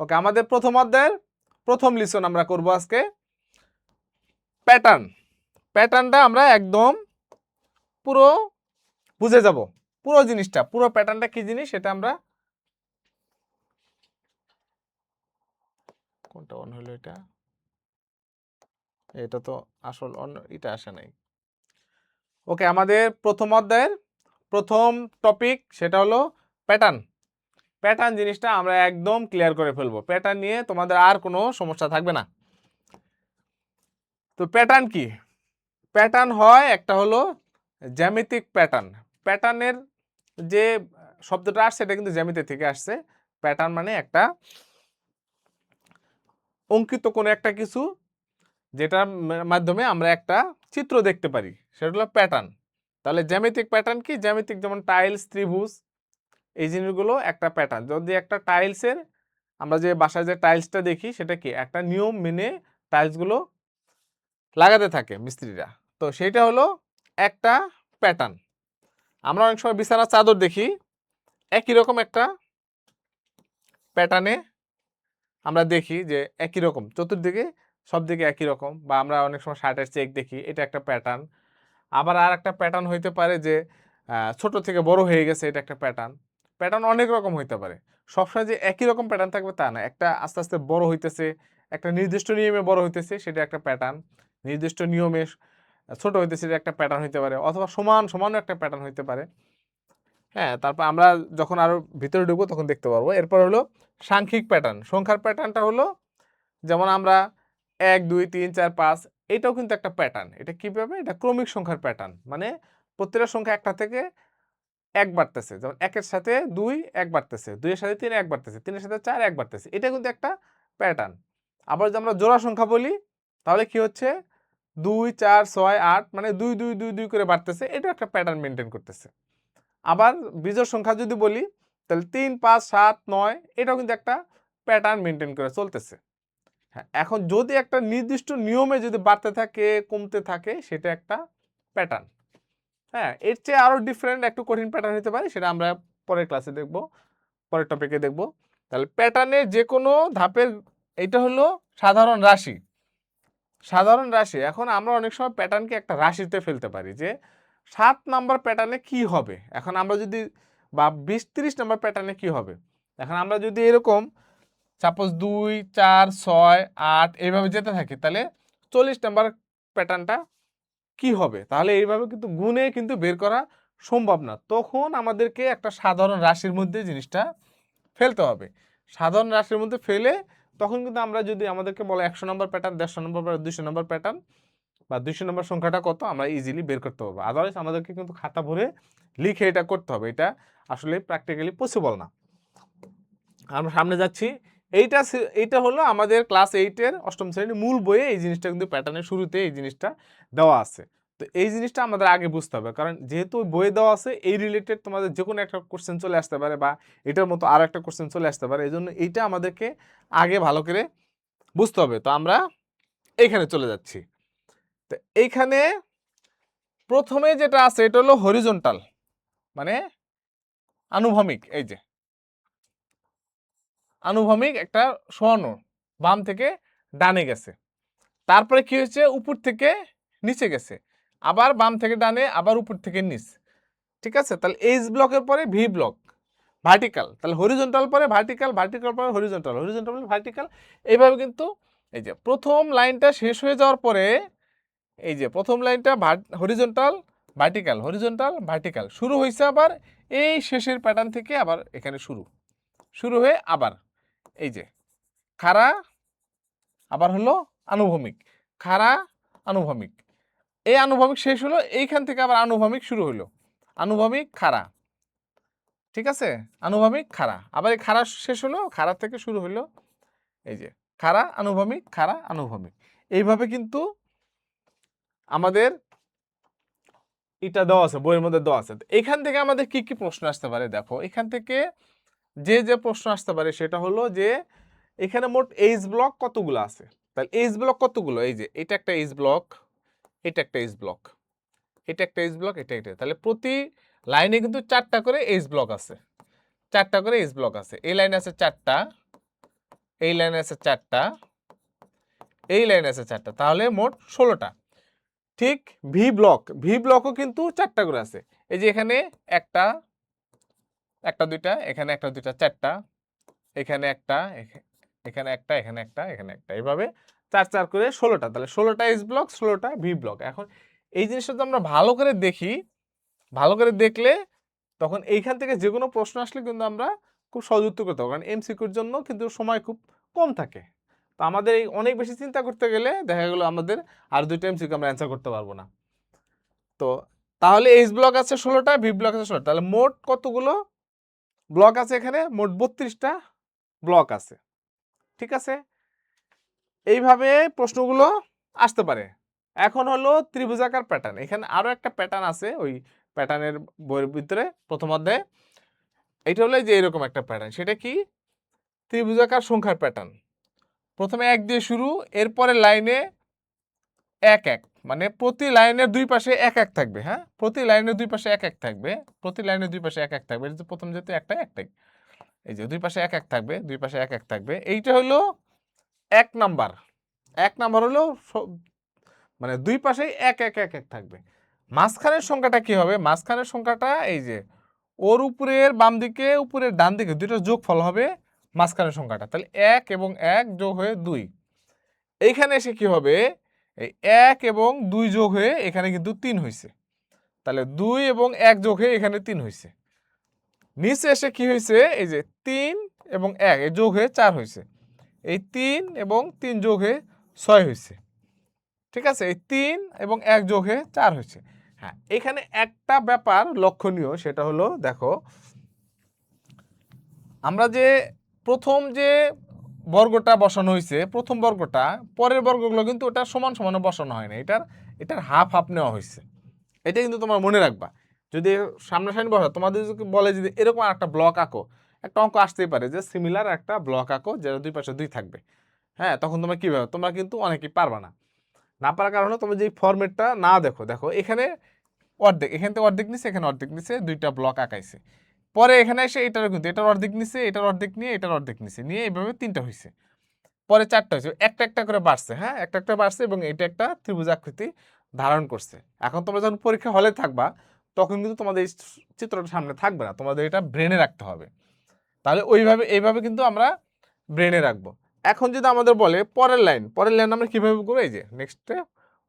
ওকে, আমাদের প্রথম অধ্যায়ের প্রথম লিসন আমরা করব আজকে প্যাটার্ন। প্যাটার্নটা আমরা একদম পুরো বুঝে যাব, পুরো জিনিসটা, পুরো প্যাটার্নটা কি জিনিস সেটা আমরা, কোনটা অন হলো, এটা এটা তো আসল অন্য, এটা আসে নাই। ওকে, আমাদের প্রথম অধ্যায়ের প্রথম টপিক সেটা হলো প্যাটার্ন। প্যাটার্ন জিনিসটা আমরা একদম ক্লিয়ার করে ফেলবো, প্যাটার্ন নিয়ে তোমাদের আর কোনো সমস্যা থাকবে না। তো প্যাটার্ন কি? প্যাটার্ন হয় একটা হলো জ্যামিতিক প্যাটার্ন। প্যাটার্নের যে শব্দটা আসছে এটা কিন্তু জ্যামিতি থেকে আসছে। প্যাটার্ন মানে একটা অঙ্কিত কোনো একটা কিছু যেটার মাধ্যমে আমরা একটা চিত্র দেখতে পারি, সেটা হলো প্যাটার্ন। তাহলে জ্যামিতিক প্যাটার্ন কি? জ্যামিতিক যেমন টাইলস, ত্রিভুজ, এই জিনিসগুলো একটা প্যাটার্ন। যদি একটা টাইলসের, আমরা যে বাসায় যে টাইলসটা দেখি সেটা কি একটা নিয়ম মেনে টাইলসগুলো লাগাতে থাকে মিস্ত্রিরা, তো সেটা হলো একটা প্যাটার্ন। আমরা অনেক সময় বিছানার চাদর দেখি একই রকম একটা প্যাটার্নে, আমরা দেখি যে একই রকম চতুর্দিকে সব দিকে একই রকম, বা আমরা অনেক সময় শার্টের চেক দেখি, এটা একটা প্যাটার্ন। আবার আর একটা প্যাটার্ন হইতে পারে যে ছোট থেকে বড় হয়ে গেছে, এটা একটা প্যাটার্ন। প্যাটার্ন অনেক রকম হইতে পারে, সবসময় যে একই রকম প্যাটার্ন থাকবে তা না। একটা আস্তে আস্তে বড় হইতেছে, একটা নির্দিষ্ট নিয়মে বড় হইতেছে, সেটা একটা প্যাটার্ন। নির্দিষ্ট নিয়মে ছোট হইতেছে, এটা একটা প্যাটার্ন হইতে পারে, অথবা সমান সমানও একটা প্যাটার্ন হইতে পারে। হ্যাঁ, তারপর আমরা যখন আরো ভিতরে ঢুকবো তখন দেখতে পারবো। এরপর হলো সাংখ্যিক প্যাটার্ন। সংখ্যার প্যাটার্নটা হলো যেমন আমরা 1 2 3 4 5, এটাও কিন্তু একটা প্যাটার্ন। এটা কিভাবে? এটা ক্রমিক সংখ্যার প্যাটার্ন, মানে প্রত্যেকটা সংখ্যা একটা থেকে 1 বাড়তেছে। যেমন 1 এর সাথে 2 1 বাড়তেছে, 2 এর সাথে 3 1 বাড়তেছে, 3 এর সাথে 4 1 বাড়তেছে, এটা কিন্তু একটা প্যাটার্ন। আবার যদি আমরা জোড়া সংখ্যা বলি তাহলে কি হচ্ছে 2 4 6 8, মানে 2 2 2 2 করে বাড়তেছে, এটা একটা প্যাটার্ন মেনটেন করতেছে। আবার বিজোড় সংখ্যা যদি বলি তাহলে 3 5 7 9, এটাও কিন্তু একটা প্যাটার্ন মেনটেন করে চলতেছে। হ্যাঁ, এখন যদি একটা নির্দিষ্ট নিয়মে যদি বাড়তে থাকে কমতে থাকে, সেটা একটা প্যাটার্ন। হ্যাঁ, এর চেয়ে আরো ডিফারেন্ট একটু কঠিন প্যাটার্ন হতে পারে, সেটা আমরা পরের ক্লাসে দেখব, পরের টপিকে দেখব। তাহলে প্যাটার্নের যে কোনো ধাপের, এটা হলো সাধারণ রাশি। সাধারণ রাশি, এখন আমরা অনেক সময় প্যাটার্নকে একটা রাশিতে ফেলতে পারি যে 7 নাম্বার প্যাটার্নে কি হবে। এখন আমরা যদি, বা 20 30 নাম্বার প্যাটার্নে কি হবে, এখন আমরা যদি এরকম সাপোজ 2 4 6 8 এইভাবে যেতে থাকি, তাহলে 40 নাম্বার প্যাটার্নটা কি হবে? তাহলে এইভাবে কিন্তু গুণে কিন্তু বের করা সম্ভব না। তখন আমাদেরকে একটা সাধারণ রাশির মধ্যে জিনিসটা ফেলতে হবে। সাধারণ রাশির মধ্যে ফেলে তখন কিন্তু আমরা, যদি আমাদেরকে বলে 100 নম্বর প্যাটার্ন, 150 নম্বর প্যাটার্ন, 200 নম্বর প্যাটার্ন, বা 200 নম্বর সংখ্যাটা কত, আমরা ইজিলি বের করতে পারবো। আদারওয়াইজ আমাদেরকে কিন্তু খাতা ভরে লিখে এটা করতে হবে, এটা আসলে প্র্যাকটিক্যালি পসিবল না। আমরা সামনে যাচ্ছি। এইটা হলো আমাদের ক্লাস 8-এর অষ্টম শ্রেণীর মূল বইয়ে এই জিনিসটা কিন্তু প্যাটার্নের শুরুতে এই জিনিসটা দেওয়া আছে। তো এই জিনিসটা আমাদের আগে বুঝতে হবে, কারণ যেহেতু বইয়ে দেওয়া আছে, এই রিলেটেড তোমাদের যে কোনো একটা কোশ্চেন চলে আসতে পারে, বা এটার মতো আরো একটা কোশ্চেন চলে আসতে পারে, এই জন্য এইটা আমাদেরকে আগে ভালো করে বুঝতে হবে। তো আমরা এইখানে চলে যাচ্ছি। তো এইখানে প্রথমে যেটা আছে এটা হলো হরিজন্টাল, মানে আনুভূমিক। এই যে আনুভূমিক একটা সরানো, বাম থেকে ডানে গেছে, তারপরে কি হয়েছে উপর থেকে নিচে গেছে, আবার বাম থেকে ডানে, আবার উপর থেকে নিচ। ঠিক আছে, তাহলে এইচ ব্লকের পরে ভি ব্লক, ভার্টিক্যাল, তাহলে হরিজন্টাল পরে ভার্টিক্যাল, ভার্টিক্যাল পরে হরিজন্টাল, হরিজন্টাল পরে ভার্টিক্যাল। এইভাবে কিন্তু এই যে প্রথম লাইনটা শেষ হয়ে যাওয়ার পরে, এই যে প্রথম লাইনটা হরিজন্টাল ভার্টিক্যাল, হরিজন্টাল ভার্টিক্যাল শুরু হয়েছে, আবার এই শেষের প্যাটার্ন থেকে আবার এখানে শুরু শুরু হয়ে আবার এই যে খাড়া, আবার হলো আনুভূমিক, খাড়া, আনুভূমিক, এই আনুভূমিক শেষ হলো, এইখান থেকে আবার আনুভূমিক শুরু হলো, আনুভূমিক খাড়া। ঠিক আছে, আনুভূমিক খাড়া, আবার এই খাড়া শেষ হলো, খাড়া থেকে শুরু হলো, এই যে খাড়া আনুভূমিক, খাড়া আনুভূমিক। এইভাবে কিন্তু আমাদের এটা দেওয়া আছে, বইয়ের মধ্যে দেওয়া আছে। এখান থেকে আমাদের কি কি প্রশ্ন আসতে পারে দেখো, এখান থেকে যে যে প্রশ্ন আসতে পারে সেটা হলো যে এখানে মোট এইচ ব্লক কতগুলো আছে। তাহলে এইচ ব্লক কতগুলো, এই যে এটা একটা এইচ ব্লক, এটা একটা এইচ ব্লক, এটা একটা এইচ ব্লক, এটা এটা, তাহলে প্রতি লাইনে কিন্তু 4টা করে এইচ ব্লক আছে, 4টা করে এইচ ব্লক আছে। এই লাইনে আছে 4টা, এই লাইনে আছে 4টা, এই লাইনে আছে 4টা, তাহলে মোট 16টা। ঠিক ভি ব্লকও কিন্তু 4টা করে আছে। এই যে এখানে একটা, একটা দুইটা, এখানে একটা দুইটা 4টা, এখানে একটা, এখানে একটা, এখানে একটা, এখানে একটা, এইভাবে 4 করে 16টা। তাহলে 16টা এস ব্লক, 16টা ভি ব্লক। এখন এই জিনিসটা যদি আমরা ভালো করে দেখি, ভালো করে দেখলে তখন এইখান থেকে যে কোনো প্রশ্ন আসলে কিন্তু আমরা খুব সহজ উত্তর করতে পারবো, কারণ এমসিকিউর জন্য কিন্তু সময় খুব কম থাকে। তো আমাদের এই অনেক বেশি চিন্তা করতে গেলে দেখা গেলো আমাদের আর 2টা এমসিকিউ আমরা অ্যান্সার করতে পারবো না। তো তাহলে এইচ ব্লক আছে 16টা, ভি ব্লক আছে 16টা, তাহলে মোট কতগুলো ব্লক আছে এখানে? মোট 32টা ব্লক আছে। ঠিক আছে, এইভাবে প্রশ্নগুলো আসতে পারে। এখন হলো ত্রিভুজাকার প্যাটার্ন। এখানে আরো একটা প্যাটার্ন আছে ওই প্যাটার্নের বইয়ের ভিতরে প্রথম অধ্যায়ে। এটা হলো যে এরকম একটা প্যাটার্ন। সেটা কি? ত্রিভুজাকার সংখ্যার প্যাটার্ন। প্রথমে 1 দিয়ে শুরু, এরপরে লাইনে 1 1, মানে প্রতি লাইনের দুই পাশে 1 1 থাকবে। হ্যাঁ, প্রতি লাইনের দুই পাশে 1 1 থাকবে, প্রতি লাইনের দুই পাশে 1 1 থাকবে। এটা প্রথম যেহেতু একটাই, এই যে দুই পাশে 1 1 থাকবে, দুই পাশে 1 1 থাকবে। এইটা হলো 1 নাম্বার। 1 নাম্বার হলো মানে দুই পাশেই 1 1 1 1 থাকবে। মাঝখানের সংখ্যাটা কি হবে? মাঝখানের সংখ্যাটা এই যে ওর উপরের বাম দিকে, উপরের ডান দিকে দুইটার যোগফল হবে মাঝখানের সংখ্যাটা। তাহলে 1 এবং 1 যোগ হয়ে 2। এইখানে এসে কি হবে? এই 1 এবং 2 যোগ হয়ে এখানে কিন্তু 3 হয়েছে। তাহলে 2 এবং 1 যোগ হয়ে এখানে 3 হয়েছে। নিচে এসে কি হয়েছে? এই যে 3 এবং 1 এই যোগ হয়ে 4 হয়েছে। এই 3 এবং 3 যোগ হয়ে 6 হয়েছে। ঠিক আছে, এই 3 এবং 1 যোগ হয়ে 4 হয়েছে। হ্যাঁ, এখানে একটা ব্যাপার লক্ষণীয়, সেটা হলো দেখো, আমরা যে প্রথম যে বর্গটা বসানো হয়েছে, প্রথম বর্গটা, পরের বর্গগুলো কিন্তু ওটা সমান সমানে বসানো হয় না, এটার হাফ হাফ নেওয়া হয়েছে। এটা কিন্তু তোমার মনে রাখবা। যদি সামনাসামনি বসা, তোমাদের যদি বলে যদি এরকম একটা ব্লক আঁকো, একটা অঙ্ক আসতেই পারে যে সিমিলার একটা ব্লক আঁকো যেটা দুই পাশে 2 থাকবে। হ্যাঁ, তখন তোমরা কীভাবে, তোমরা কিন্তু অনেকেই পারবা না। না পারার কারণে তুমি যে ফরম্যাটটা না দেখো, দেখো এখানে অর্ধেক, এখান থেকে অর্ধেক নিচে, এখানে অর্ধেক নিচে, দুইটা ব্লক আঁকাইছে। পরে এখানে এসে এটারও কিন্তু এটার অর্ধেক নিচে, এটার অর্ধেক নিয়ে, এটার অর্ধেক নিচে নিয়ে এইভাবে 3টা হয়েছে। পরে 4টা হয়েছে, একটা একটা করে বাড়ছে। হ্যাঁ, একটা একটা বাড়ছে এবং এটা একটা ত্রিভুজ আকৃতি ধারণ করছে। এখন তোমরা যখন পরীক্ষা হলে থাকবা তখন কিন্তু তোমাদের এই চিত্রটা সামনে থাকবে না, তোমাদের এটা ব্রেনে রাখতে হবে। তাহলে ওইভাবে এইভাবে কিন্তু আমরা ব্রেনে রাখবো। এখন যদি আমাদের বলে পরের লাইন, পরের লাইন আমরা কিভাবে করবো? এই যে নেক্সটে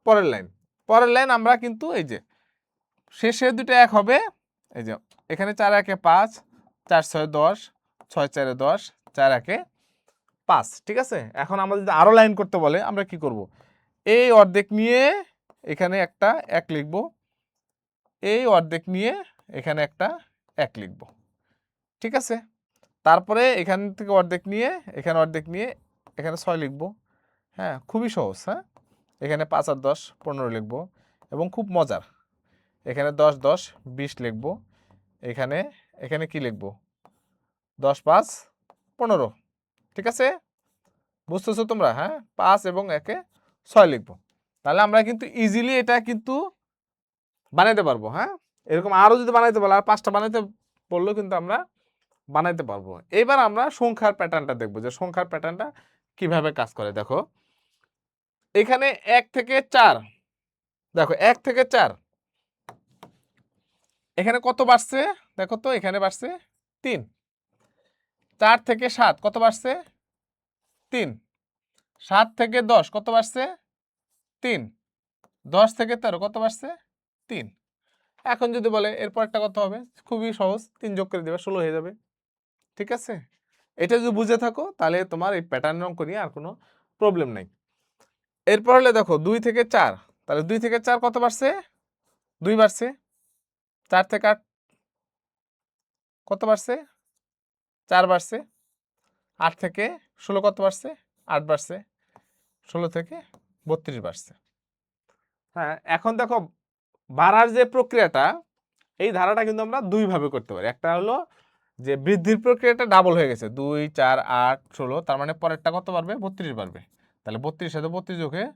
পরের লাইন, পরের লাইন আমরা কিন্তু এই যে শেষে দুটো 1 হবে। এই যে এখানে 4 1 5, 4 6 10, 6 4 10, 4 1 5। ঠিক আছে, এখন আমরা যদি আরো লাইন করতে বলে আমরা কি করব? এই অর্ধেক নিয়ে এখানে একটা 1 লিখব, এই অর্ধেক নিয়ে এখানে একটা 1 লিখব। ঠিক আছে, তারপরে এখান থেকে অর্ধেক নিয়ে এখানে অর্ধেক নিয়ে এখানে 6 লিখব। হ্যাঁ, খুবই সহজ। হ্যাঁ, এখানে 5 আর 10 15 লিখব এবং খুব মজার, এখানে 10 10 20 লিখব। এখানে এখানে কি লিখব? 10 5 15। ঠিক আছে, বুঝতেছো তোমরা? হ্যাঁ, 5 এবং 1 6 লিখব। তাহলে আমরা কিন্তু ইজিলি এটা কিন্তু বানাইতে পারবো। হ্যাঁ, এরকম আরো যদি বানাইতে বলে, আর 5টা বানাইতে বললেও কিন্তু আমরা বানাইতে পারবো। এবার আমরা সংখ্যার প্যাটার্নটা দেখবো যে সংখ্যার প্যাটার্নটা কিভাবে কাজ করে। দেখো এখানে 1 থেকে 4, দেখো 1 থেকে 4 এখানে কত বাড়ছে? দেখো তো এখানে বাড়ছে 3। 4 থেকে 7 কত বাড়ছে? 3। 7 থেকে 10 কত বাড়ছে? 3। 10 থেকে 13 কত বাড়ছে? 3। এখন যদি বলে এরপর একটা কত হবে? খুবই সহজ, 3 যোগ করে দেবে, 16 হয়ে যাবে। ঠিক আছে, এটা যদি বুঝে থাকো তাহলে তোমার এই প্যাটার্ন অঙ্ক নিয়ে আর কোনো প্রবলেম নাই। এরপর হলে দেখো 2 থেকে 4, তাহলে 2 থেকে 4 কত বাড়ছে? 2 বাড়ছে। 4 থেকে 8 কত বাড়ছে? 4 বাড়ছে। 8 থেকে 16 কত বাড়ছে? 8 বাড়ছে। 16 থেকে 32 বাড়ছে। হ্যাঁ, এখন দেখো বাড়ার যে প্রক্রিয়াটা, এই ধারাটা কিন্তু আমরা দুই ভাবে করতে পারি। একটা হলো যে বৃদ্ধির প্রক্রিয়াটা ডাবল হয়ে গেছে, 2 4 8 16, তার মানে পরেরটা কত বাড়বে? 32 বাড়বে। তাহলে 32 সাথে 32 যোগ হয়ে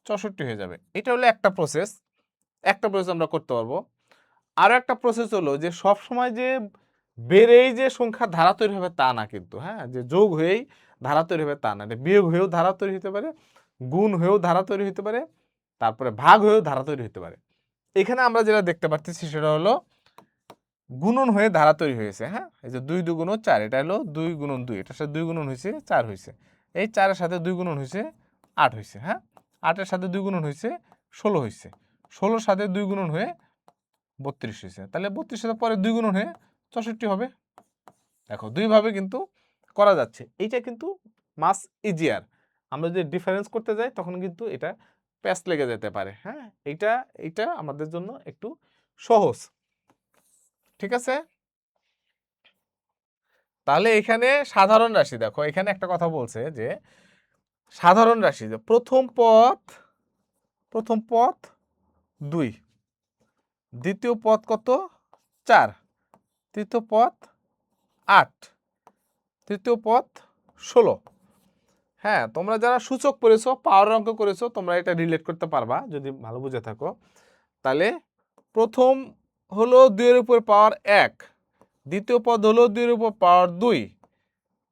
64 হয়ে যাবে। এটা হলো একটা প্রসেস, একটা প্রসেস আমরা করতে পারবো। আরো একটা প্রসেস হলো যে সব সময় যে বেড়েই যে সংখ্যা ধারা তৈরি হবে তা না কিন্তু, হ্যাঁ, যে যোগ হয়েই ধারা তৈরি হবে তা না, বিয়োগ হয়েও ধারা তৈরি হতে পারে, গুণ হয়েও ধারা তৈরি হতে পারে, তারপরে ভাগ হয়েও ধারা তৈরি হতে পারে। এখানে আমরা যেটা দেখতে পাচ্ছি সেটা হলো গুণন হয়ে ধারা তৈরি হয়েছে, হ্যাঁ, এই যে 2 2 4, এটা হলো 2 গুণন 2, এটার সাথে 2 গুণন হয়েছে 4 হয়েছে, এই 4-এর সাথে 2 গুণন হয়েছে 8 হয়েছে, হ্যাঁ, 8-এর সাথে 2 গুণন হয়েছে 16 হয়েছে, 16-র সাথে 2 গুণন হয়ে 32 হয়েছে, তাহলে 32-এর সাথে পরে 2 গুণন হয়ে 64 হবে। দেখো দুইভাবে কিন্তু করা যাচ্ছে, এইটা কিন্তু মাস ইজিয়ার। আমরা যদি ডিফারেন্স করতে যাই তখন কিন্তু এটা প্যাচ লেগে যেতে পারে, হ্যাঁ, এইটা আমাদের জন্য একটু সহজ, ঠিক আছে। তাহলে এখানে সাধারণ রাশি, দেখো এখানে একটা কথা বলছে যে সাধারণ রাশি, যে প্রথম পদ 2, দ্বিতীয় পদ কত 4, তৃতীয় পদ 8, তৃতীয় পদ 16। হ্যাঁ, তোমরা যারা সূচক পড়েছো, পাওয়ার অঙ্ক করেছো, তোমরা এটা রিলেট করতে পারবা যদি ভালো বুঝে থাকো। তাহলে প্রথম হলো 2 এর উপর পাওয়ার 1, দ্বিতীয় পদ হলো 2 এর উপর পাওয়ার 2,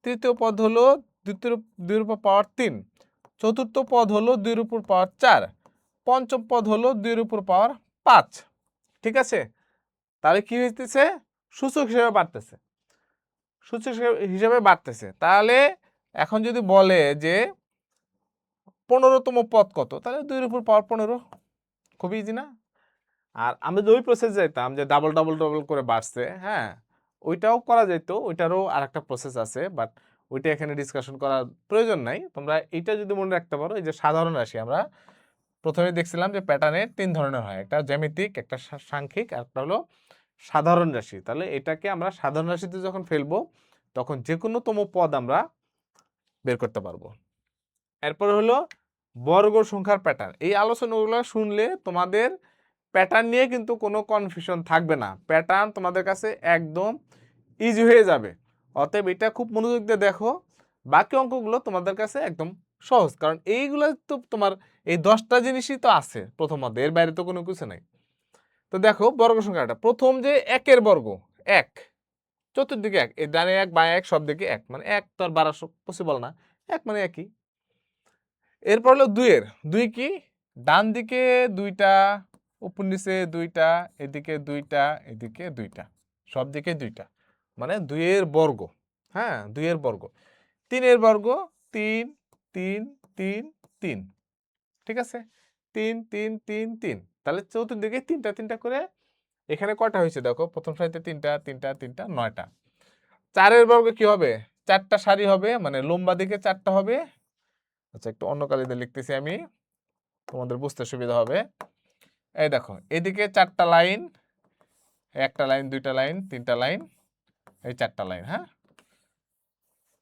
তৃতীয় পদ হলো 2 এর উপর পাওয়ার 3, চতুর্থ পদ হলো 2 এর উপর পাওয়ার 4, পঞ্চম পদ হলো 2 এর উপর পাওয়ার 5, ঠিক আছে। তাহলে কি হইতেছে, সূচক হিসেবে বাড়তেছে, সূচক হিসেবে বাড়তেছে। তাহলে এখন যদি বলে যে 15তম পদ কত, তাহলে 2 এর উপর পাওয়ার 15, খুব ইজি না। আর আমরা যে ওই প্রসেস যাইতাম যে ডাবল ডাবল ডাবল করে বাড়ছে, হ্যাঁ, ওইটাও করা যেত, ওইটারও আরেকটা প্রসেস আছে, বাট ওইটা এখানে ডিসকাশন করার প্রয়োজন নাই। তোমরা এইটা যদি মনে রাখতে পারো, এই যে সাধারণ রাশি আমরা প্রথমে দেখছিলাম যে প্যাটার্নের 3 ধরনের হয়, একটা জ্যামিতিক, একটা সাংখ্যিক, আর একটা হলো সাধারণ রাশি। তাহলে এটাকে আমরা সাধারণ রাশিতে যখন ফেলবো তখন যে কোনো তম পদ আমরা বের করতে পারবো। এরপর হলো বর্গ সংখ্যার প্যাটার্ন। এই আলোচনাগুলো শুনলে তোমাদের প্যাটার্ন নিয়ে কিন্তু কোনো কনফিউশন থাকবে না, প্যাটার্ন তোমাদের কাছে একদম ইজি হয়ে যাবে। অতএব এটা খুব মনোযোগ দিয়ে দেখো, বাকি অঙ্কগুলো তোমাদের কাছে একদম সহজ, কারণ এইগুলো তো তোমার এই 10টা জিনিসই তো আছে প্রথমত, এর বাইরে তো কোনো কিছু নাই। তো দেখো বর্গ সংখ্যাটা, প্রথম যে 1-এর বর্গ 1, চতুর্দিকে 1, এই ডানে 1 বাঁয়ে 1 সব দিকে 1, মানে 1 তো আর বাড়া পসিবল না, 1 মানে একই। এরপর হলো 2-এর, 2 কি, ডান দিকে 2টা, উপর নিচে 2টা, এদিকে 2টা, এদিকে 2টা, সব দিকে 2টা, মানে 2-এর বর্গ, হ্যাঁ, 2-এর বর্গ। 3-এর বর্গ 3 3 3 3, ঠিক আছে, 3 3 3 3, তাহলে চতুর্দিকে 3টা 3টা করে। এখানে কয়টা হয়েছে দেখো, প্রথম সারিতে 3টা 3টা 3টা 9টা। 4-এর বর্গ কি হবে, 4টা সারি হবে, মানে লম্বা দিকে 4টা হবে। আচ্ছা, একটু অন্য কালিতে লিখতেছি আমি, তোমাদের বুঝতে সুবিধা হবে। এই দেখো এদিকে 4টা লাইন, একটা লাইন, 2টা লাইন, 3টা লাইন, এই 4টা লাইন, হ্যাঁ।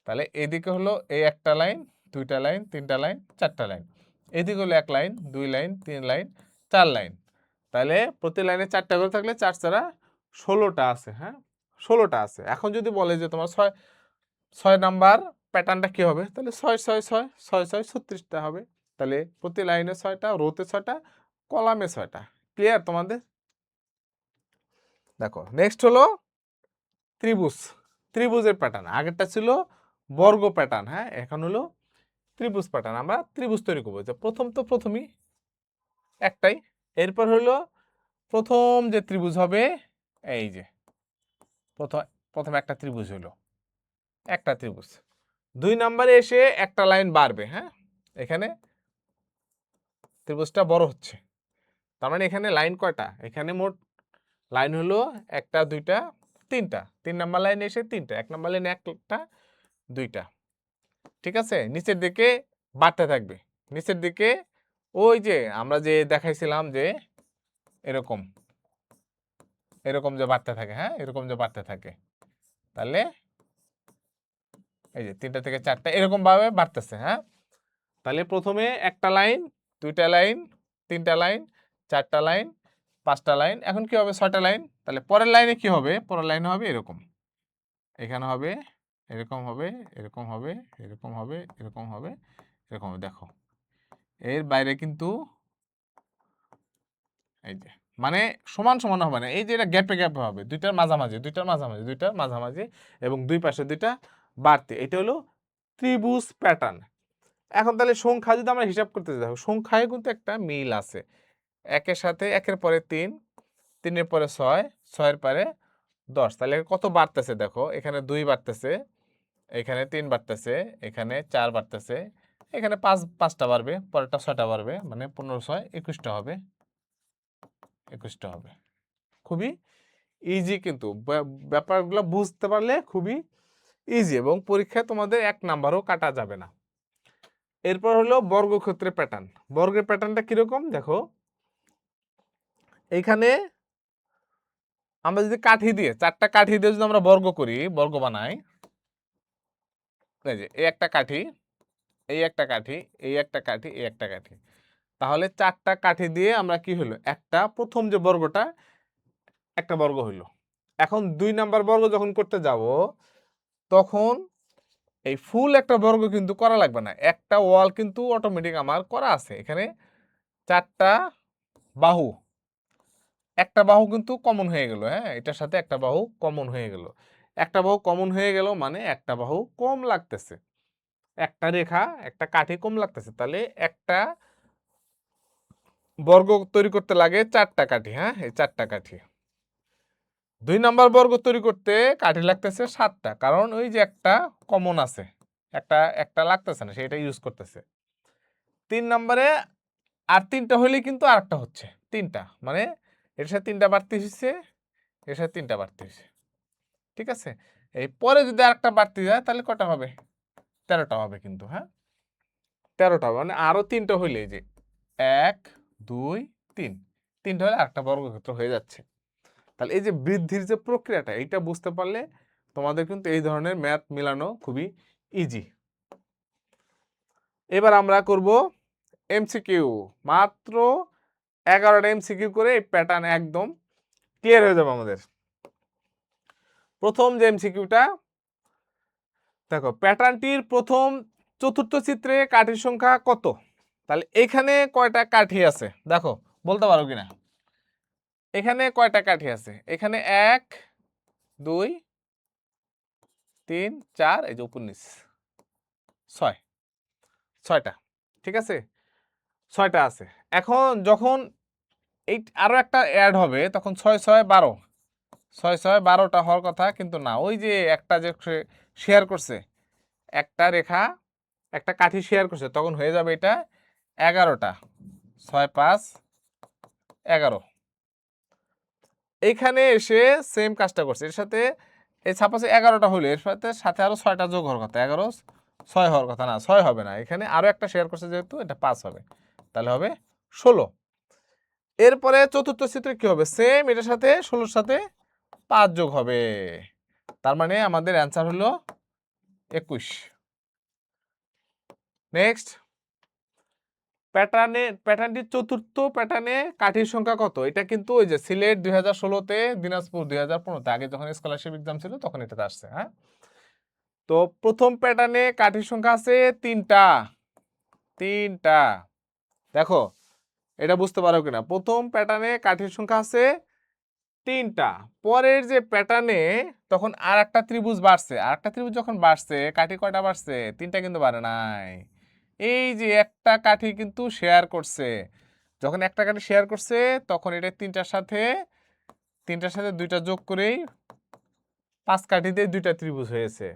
তাহলে এদিকে হলো এই একটা লাইন, 2টা লাইন, 3টা লাইন, 4টা লাইন, এদিকে হলো 1 লাইন, 2 লাইন, 3 লাইন, 4 লাইন। তাহলে প্রতি লাইনে 4টা করে থাকলে 4 ছাড়া 16টা আছে, হ্যাঁ, 16টা আছে। এখন যদি বলে যে তোমার 6 নাম্বার প্যাটার্নটা কি হবে, তাহলে 6 6 6 6 6 36টা হবে। তাহলে প্রতি লাইনে 6টা, রোতে 6টা, কলামে 6টা। ক্লিয়ার তোমাদের? দেখো নেক্সট হলো ত্রিভুজ, ত্রিভুজের প্যাটার্ন। আগেরটা ছিল বর্গ প্যাটার্ন, হ্যাঁ, এখন হলো ত্রিভুজ প্যাটার্ন। আমরা ত্রিভুজ তৈরি করবো, যে প্রথম তো প্রথমই একটাই। এরপর হলো প্রথম যে ত্রিভুজ হবে, এই যে প্রথম প্রথম একটা ত্রিভুজ হলো, একটা ত্রিভুজ। 2 নম্বরে এসে একটা লাইন বাড়বে, হ্যাঁ, এখানে ত্রিভুজটা বড় হচ্ছে। তার মানে এখানে লাইন কয়টা, এখানে মোট লাইন হলো 1টা 2টা 3টা, 3 নাম্বার লাইনে এসে 3টা, 1 নাম্বার লাইনে 1টা 2টা, ঠিক আছে। নিচের দিকে বাড়তে থাকবে, নিচের দিকে ওই যে আমরা যে দেখাইছিলাম যে এরকম এরকম যে বাড়তে থাকে, হ্যাঁ, এরকম যে বাড়তে থাকে। তাহলে এই যে 3টা থেকে 4টা এরকম ভাবে বাড়তেছে, হ্যাঁ। তাহলে প্রথমে একটা লাইন, 2টা লাইন, 3টা লাইন, 4টা লাইন, 5টা লাইন, এখন কি হবে 6টা লাইন। তাহলে পরের লাইনে কি হবে, পরের লাইনে হবে এরকম, এখানে হবে এরকম হবে, এরকম হবে, এরকম হবে, এরকম হবে, এরকম হবে। দেখো এর বাইরে কিন্তু এই যে মানে সমান সমান হবে না, এই যে এটা গ্যাপে গ্যাপে হবে, দুইটার মাঝামাঝি দুইটার মাঝামাঝি দুইটার মাঝামাঝি এবং দুই পাশে দুইটা বাড়তি, এটা হলো ত্রিভুজ প্যাটার্ন। এখন তাহলে সংখ্যা যদি আমরা হিসাব করতে যাই, সংখ্যায় কিন্তু একটা মিল আছে, একের সাথে একের পরে 3, 3-এর পরে 6, 6-এর পরে 10, তাহলে কত বাড়তেছে দেখো, এখানে 2 বাড়তেছে, এখানে 3 বাড়তেছে, এখানে 4 বাড়তেছে, এখানে 5টা বাড়বে, পরেরটা 6টা বাড়বে, মানে 15 6 21টা হবে, 21টা হবে। খুবই ইজি, কিন্তু ব্যাপারগুলো বুঝতে পারলে খুবই ইজি এবং পরীক্ষায় তোমাদের 1 নাম্বারও কাটা যাবে না। এরপর হলো বর্গক্ষেত্রের প্যাটার্ন। বর্গের প্যাটার্নটা কিরকম দেখো, এইখানে আমরা যদি কাঠি দিয়ে 4টা কাঠি দিয়ে যদি আমরা বর্গ করি, বর্গ বানাই, এই যে এই একটা কাঠি, এই একটা কাঠি, এই একটা কাঠি, এই একটা কাঠি, তাহলে 4টা কাঠি দিয়ে আমরা কি হলো, একটা প্রথম যে বর্গটা একটা বর্গ হইলো। এখন 2 নাম্বার বর্গ যখন করতে যাব, তখন এই ফুল একটা বর্গ কিন্তু করা লাগবে না, একটা ওয়াল কিন্তু অটোমেটিক আমার করা আছে। এখানে 4টা বাহু, একটা বাহু কিন্তু কমন হয়ে গেল, হ্যাঁ, এটার সাথে একটা বাহু কমন হয়ে গেল, একটা বাহু কমন হয়ে গেল মানে একটা বাহু কম লাগতেছে, একটা রেখা একটা কাঠি কম লাগতেছে, তাহলে একটা বর্গ তৈরি করতে লাগে 4টা কাঠি, হ্যাঁ, এই 4টা কাঠি। 2 নাম্বার বর্গ তৈরি করতে কাঠি লাগতেছে 7টা, কারণ ওই যে একটা কমন আছে, একটা একটা লাগতেছে না, সেটা ইউজ করতেছে। 3 নম্বরে আর 3টা হইলে কিন্তু আরেকটা হচ্ছে 3টা, মানে এর সাথে 3টা বাড়তি হয়েছে, এর সাথে 3টা বাড়তি হয়েছে, ঠিক আছে। এই পরে যদি আরেকটা বাড়তি যায় তাহলে কটা হবে, 13টা হবে কিন্তু, হ্যাঁ, 13টা, মানে আরো 3টা হইলে এই যে 1 2 3, 3টা হলে আরেকটা বর্গক্ষেত্র হয়ে যাচ্ছে। তাহলে এই যে বৃদ্ধির যে প্রক্রিয়াটা, এটা বুঝতে পারলে তোমাদের কিন্তু এই ধরনের ম্যাথ মিলানো খুবই ইজি। এবার আমরা করব এমসিকিউ, মাত্র 11টা এমসিকিউ করে এই প্যাটার্ন একদম ক্লিয়ার হয়ে যাবে আমাদের। প্রথম যে এমসিকিউটা দেখো, প্যাটার্নটির প্রথম চতুর্থ চিত্রে কাঠির সংখ্যা কত? তাহলে এখানে কয়টা কাঠি আছে দেখো, বলতে পারো কিনা, এখানে কয়টা কাঠি আছে, এখানে 1 2 3 4, এই যে উপর নিচ 6, 6টা, ঠিক আছে, 6টা আছে। এখন যখন এই আরো একটা অ্যাড হবে, তখন 6 6 12, 6 6 12টা হওয়ার কথা, কিন্তু না, ওই যে একটা যে শেয়ার করছে, একটা রেখা একটা কাঠি শেয়ার করছে, তখন হয়ে যাবে এটা 11টা, 6 5 11। এইখানে এসে সেম কাজটা করছে, এর সাথে এই সাপোজ 11টা হলো, এর সাথে সাথে আরো 6টা যোগ হওয়ার কথা, 11 6 হওয়ার কথা, না 6 হবে না, এখানে আরো একটা শেয়ার করছে যেহেতু, এটা 5 হবে, তাহলে হবে 16। এরপরে চতুর্থ চিত্রে কি হবে, সেম এটার সাথে 16-র সাথে 5 যোগ হবে, তার মানে আমাদের অ্যান্সার হলো 21। নেক্সট, প্যাটার্নটির চতুর্থ প্যাটার্নে কাঠির সংখ্যা কত? এটা কিন্তু ওই যে সিলেট 2016-তে, দিনাজপুর 2015-তে, আগে যখন স্কলারশিপ এক্সাম ছিল তখন এটাতে আসছে, হ্যাঁ। তো প্রথম প্যাটার্নে কাঠির সংখ্যা আছে 3টা, 3টা, দেখো এটা বুঝতে পারো কিনা, প্রথম প্যাটার্নে কাঠির সংখ্যা আছে 3টা, পরের যে প্যাটার্নে তখন আর একটা ত্রিভুজ বাড়ছে, আর একটা ত্রিভুজ যখন বাড়ছে কাঠি কয়টা বাড়ছে, 3টা কিন্তু বাড়ে নাই, এই যে একটা কাঠি কিন্তু শেয়ার করছে, যখন একটা কাঠি শেয়ার করছে তখন এটা 3টার সাথে 2টা যোগ করেই 5 কাঠি দিয়ে 2টা ত্রিভুজ হয়েছে।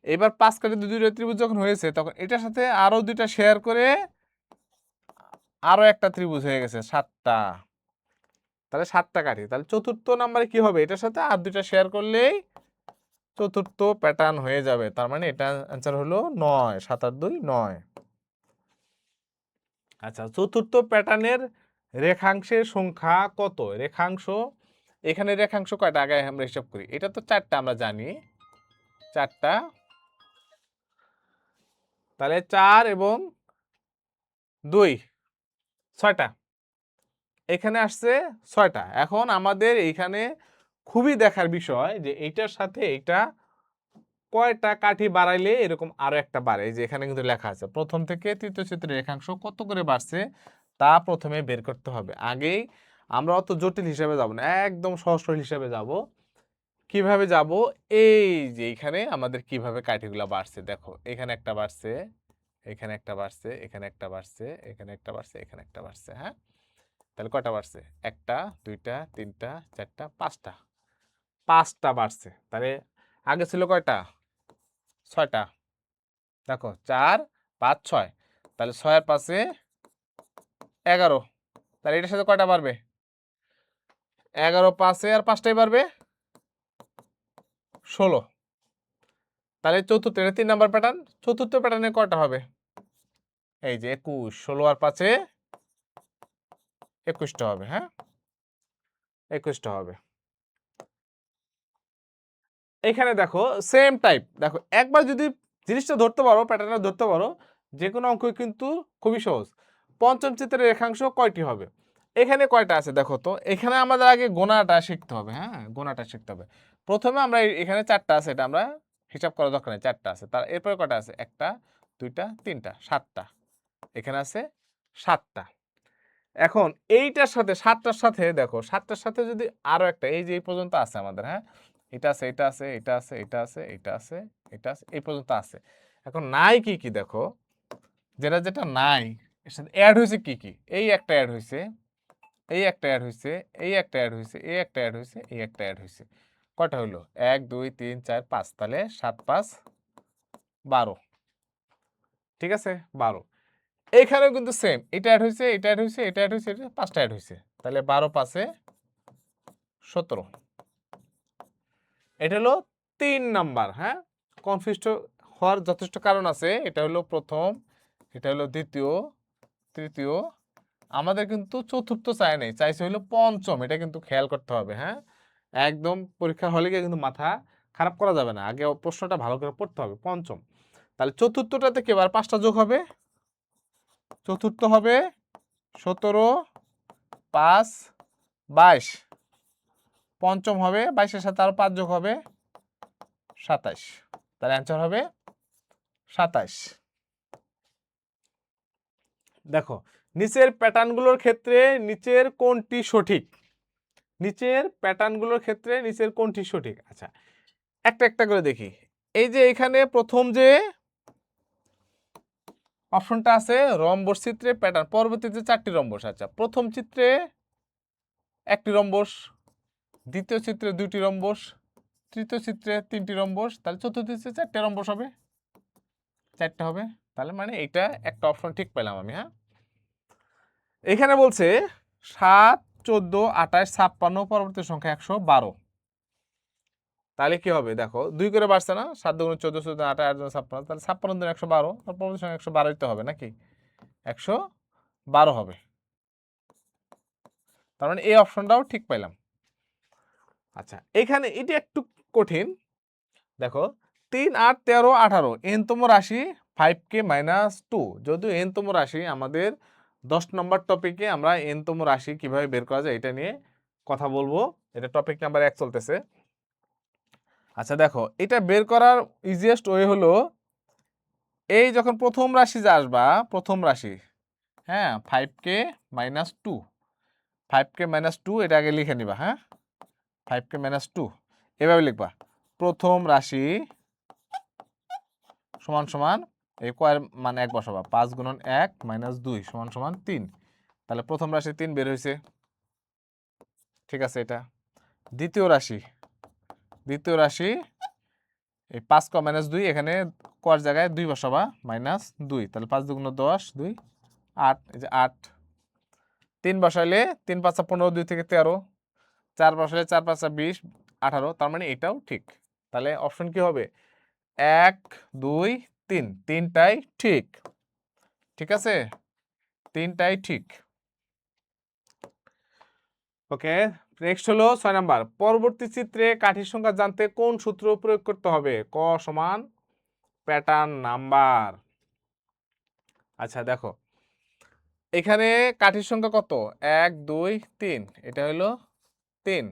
এবার 5 কাঠি দিয়ে 2টা ত্রিভুজ যখন হয়েছে, তখন এটার সাথে আরো 2টা শেয়ার করে আরো একটা ত্রিভুজ হয়ে গেছে 7টা, তাহলে 7টা কাঠি, তাহলে চতুর্থ নাম্বারে কি হবে, এটার সাথে আর 2টা শেয়ার করলেই চতুর্থ প্যাটার্ন হয়ে যাবে, তার মানে এটা অ্যান্সার হলো 9, 7 আর 2 9। আচ্ছা, চতুর্থ প্যাটার্নের রেখাংশের সংখ্যা কত? রেখাংশ, এখানে রেখাংশ কয়টা আগে আমরা হিসাব করি, এটা তো 4টা আমরা জানি, 4টা, তাহলে 4 এবং 2 6টা, এখানে আসছে 6টা। এখন আমাদের এইখানে খুবই দেখার বিষয় যে এইটার সাথে এটা কয়টা কাঠি বাড়াইলে এরকম আরো একটা বাড়ে, যে এখানে কিন্তু লেখা আছে প্রথম থেকে তৃতীয় চিত্রের রেখাংশ কত করে বাড়ছে তা প্রথমে বের করতে হবে। আগেই আমরা অত জটিল হিসাবে যাব না, একদম সহজ সরল হিসাবে যাব। কিভাবে যাব? এই যে এখানে আমাদের কিভাবে কাঠিগুলা বাড়ছে দেখো, এখানে একটা বাড়ছে, এখানে একটা বাড়ছে, এখানে একটা বাড়ছে, এখানে একটা বাড়ছে, এখানে একটা বাড়ছে, হ্যাঁ? তাহলে কয়টা বাড়ছে? একটা, দুইটা, তিনটা, চারটা, পাঁচটা। পাঁচটা বাড়ছে। তাহলে আগে ছিল কয়টা? ছয়টা। দেখো 4, 5, 6। তাহলে 6 এর 5 এ 11। তাহলে এটার সাথে কয়টা বাড়বে? 11 5 এ আর 5টাই বাড়বে 16। তাহলে চতুর্থ, এটা 3 নাম্বার প্যাটার্ন। চতুর্থ প্যাটার্নে কয়টা হবে? এই যে 21, 16 আর 5 এ 21টা হবে, হ্যাঁ? 21টা হবে। এখানে দেখো সেম টাইপ। দেখো একবার যদি জিনিসটা ধরতে পারো, প্যাটার্নটা ধরতে পারো, যে কোনো অঙ্কই কিন্তু খুবই সহজ। পঞ্চম চিত্রের রেখাংশ কয়টি হবে? এখানে কয়টা আছে দেখো তো। এখানে আমাদের আগে গোনাটা শিখতে হবে, হ্যাঁ? গোনাটা শিখতে হবে। প্রথমে আমরা এখানে 4টা আছে, এটা আমরা হিসাব করার দরকার নেই, 4টা আছে। তার এরপরে কয়টা আছে? 1টা, 2টা, 3টা, 7টা। এখানে আছে 7টা। এখন এইটার সাথে 7টার সাথে দেখো, 7টার সাথে যদি আরো একটা, এই যে এই পর্যন্ত আছে আমাদের, হ্যাঁ? এটা আছে, এটা আছে, এটা আছে, এটা আছে, এটা আছে, এটা আছে, এই পর্যন্ত আছে। এখন নাই কি কি দেখো, যেটা যেটা নাই এর সাথে অ্যাড হয়েছে কি কি? এই একটা অ্যাড হয়েছে, এই একটা অ্যাড হয়েছে, এই একটা অ্যাড হয়েছে, এই একটা অ্যাড হয়েছে, এই একটা অ্যাড হয়েছে। কয়টা হইলো? 1 2 3 4 5। তাহলে 7 5 12। ঠিক আছে? 12। এইখানেও কিন্তু সেম, এটা অ্যাড হয়েছে, এটা অ্যাড হয়েছে, এটা অ্যাড হয়েছে, এটা 5টা অ্যাড হয়েছে। তাহলে 12 5 এ 17। এটা হলো 3 নাম্বার, হ্যাঁ? কনফিউজড হওয়ার যথেষ্ট কারণ আছে। এটা হলো প্রথম, এটা হলো দ্বিতীয়, তৃতীয়। আমাদের কিন্তু চতুর্থ চাই নাই, চাইছে হলো পঞ্চম। এটা কিন্তু খেয়াল করতে হবে, হ্যাঁ? একদম পরীক্ষার হলে গিয়ে কিন্তু মাথা খারাপ করা যাবে না, আগে প্রশ্নটা ভালো করে পড়তে হবে। পঞ্চম, তাহলে চতুর্থটাতে কি এবার 5টা যোগ হবে? চতুর্থ হবে 17, 5, 22। পঞ্চম হবে 22-এর সাথে আরো 5 যোগ হবে 27। তার অ্যান্সার হবে 27। দেখো নিচের প্যাটার্নগুলোর ক্ষেত্রে নিচের কোনটি সঠিক? নিচের প্যাটার্নগুলোর ক্ষেত্রে নিচের কোনটি সঠিক? আচ্ছা, একটা একটা করে দেখি। এই যে এখানে প্রথম যে অপশনটা আছে, রম্বস চিত্রে প্যাটার্ন, পরবর্তীতে 4টি রম্বস। আচ্ছা, প্রথম চিত্রে 1টি রম্বস, দ্বিতীয় চিত্রে 2টি রম্বস, তৃতীয় চিত্রে 3টি রম্বস, তাহলে চতুর্থ চিত্রে 4টে রম্বস হবে, 4টা হবে। তাহলে মানে এইটা একটা অপশন ঠিক পেলাম আমি, হ্যাঁ? এখানে বলছে 7, 14, 28, 56, পরবর্তী সংখ্যা 112। তাহলে কি হবে দেখো, 2 করে বাড়ছে না? 7 দুগুণে 14, 14 28, 8 56। তাহলে 56 দুগুণে 112, তার পরবর্তী সংখ্যা 112 তে হবে নাকি? 112 হবে। তার মানে এই অপশনটাও ঠিক পাইলাম। আচ্ছা, এখানে এটা একটু কঠিন। দেখো 3, 8, 13, 18 n-তম রাশি 5k - 2। যদিও n-তম রাশি আমাদের 10 নম্বর টপিকে আমরা n-তম রাশি কিভাবে বের করা যায় এটা নিয়ে কথা বলবো। এটা টপিক নাম্বার 1 চলতেছে। আচ্ছা দেখো, এটা বের করার ইজিয়েস্ট ওয়ে হলো, এই যখন প্রথম রাশি যে আসবা, প্রথম রাশি, হ্যাঁ, 5k - 2, 5k - 2 এটা আগে লিখে নিবা, হ্যাঁ? 5k - 2 এভাবে লিখবা। প্রথম রাশি সমান সমান এই কয়ের মানে 1 বসাবা, 5 গুণন 1 - 2 সমান সমান 3। তাহলে প্রথম রাশি 3 বের হয়েছে, ঠিক আছে? এটা দ্বিতীয় রাশি, দ্বিতীয় রাশি এই 5 ক - 2, এখানে কর জায়গায় 2 বসাবা, -2। তাহলে 5 দুগুণ 10, 2 8, এই যে 8। 3 বসাইলে 3 5 15, 2 থেকে 13। 4 বসাইলে 4 5 20, 18। তার মানে এটাও ঠিক। তাহলে অপশন কি হবে? 1 2 3, তিনটাই ঠিক। ঠিক আছে? তিনটাই ঠিক। ওকে, নেক্সট হলো 6 নাম্বার। পরবর্তী চিত্রে কাঠির সংখ্যা জানতে কোন সূত্র প্রয়োগ করতে হবে? ক সমান প্যাটার্ন নাম্বার। আচ্ছা দেখো, এখানে কাঠির সংখ্যা কত? 1 2 3। এটা হলো 3।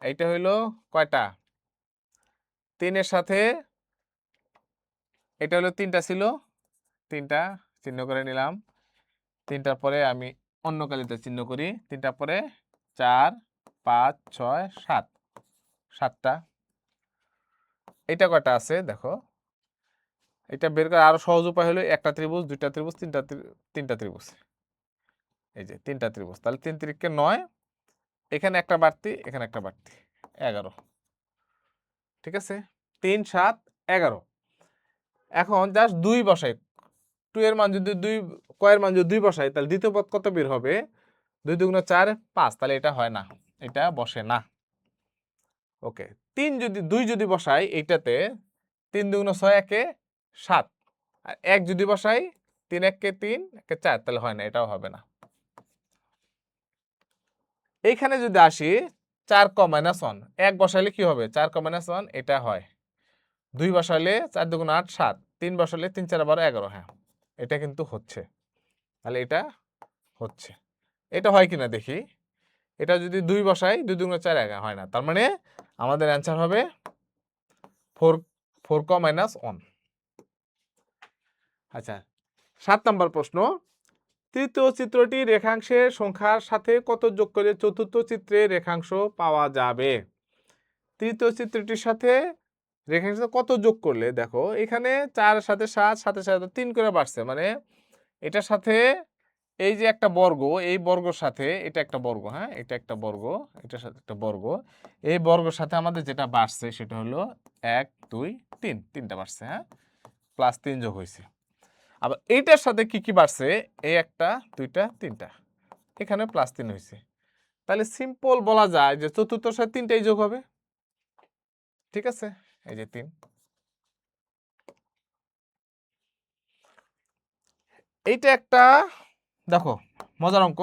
এইটা হইলো কয়টা? 3 এর সাথে এটা হলো 3টা ছিল, 3টা চিহ্ন করে নিলাম। 3টার পরে আমি অন্য কালিতে চিহ্ন করি। 3টার পরে 4 5 6 7 7টা। এটা কয়টা আছে দেখো, এটা বের করার আরো সহজ উপায় হলো একটা ত্রিভুজ, দুইটা ত্রিভুজ, তিনটা ত্রিভুজ। এই যে তিনটা ত্রিভুজ, তাহলে 3 3 9, এখানে একটা বাড়তি, এখানে একটা বাড়তি, 11। ঠিক আছে, 3 7 11। এখন জাস্ট 2 বসাই, 2 এর মান যদি 2, কয়ের মান যদি 2 বসাই, তাহলে দ্বিতীয় পদ কত বের হবে? 2 2 4 5, তাহলে এটা হয় না, এটা বসে না। ওকে, 3 যদি 2 যদি বসাই এইটাতে, 3 2 6 1 7, আর 1 যদি বসাই 3 1 3 1 4, তাহলে হয় না, এটাও হবে না। এইখানে যদি আসি 4 ক -1, 1 বসাইলে কি হবে? 4 ক -1, এটা হয়। 2 বসাইলে 4 2 8 7, 3 বসাইলে 3 4 12 11। হ্যাঁ, এটা কিন্তু হচ্ছে, তাহলে এটা হচ্ছে। এটা হয় কিনা দেখি। এটা যদি 2 বসাই, 2 2 4 11, হয় না, তার মানে আমাদের অ্যান্সার হবে 4 4 ক -1। আচ্ছা, 7 নম্বর প্রশ্ন, তৃতীয় চিত্রটি রেখাংশের সংখ্যার সাথে কত যোগ করে চতুর্থ চিত্রে রেখাংশ পাওয়া যাবে? তৃতীয় চিত্রটির সাথে রেখাংশের কত যোগ করলে, দেখো এখানে 4 এর সাথে 7, 7 এর সাথে 3 করে বাড়ছে, মানে এটার সাথে এই যে একটা বর্গ, এই বর্গের সাথে এটা একটা বর্গ, হ্যাঁ এটা একটা বর্গ, এটার সাথে একটা বর্গ, এই বর্গের সাথে আমাদের যেটা বাড়ছে সেটা হলো 1 2 3, তিনটা বাড়ছে, হ্যাঁ প্লাস 3 যোগ হয়েছে। আবার এইটার সাথে কি কি বাড়ছে? এই একটা, দুইটা, তিনটা, এখানে প্লাস 3 হয়েছে। তাহলে সিম্পল বলা যায় যে চতুর্থর সাথে তিনটাই যোগ হবে। ঠিক আছে, এই যে 3। এইটা একটা, দেখো মজার অঙ্ক।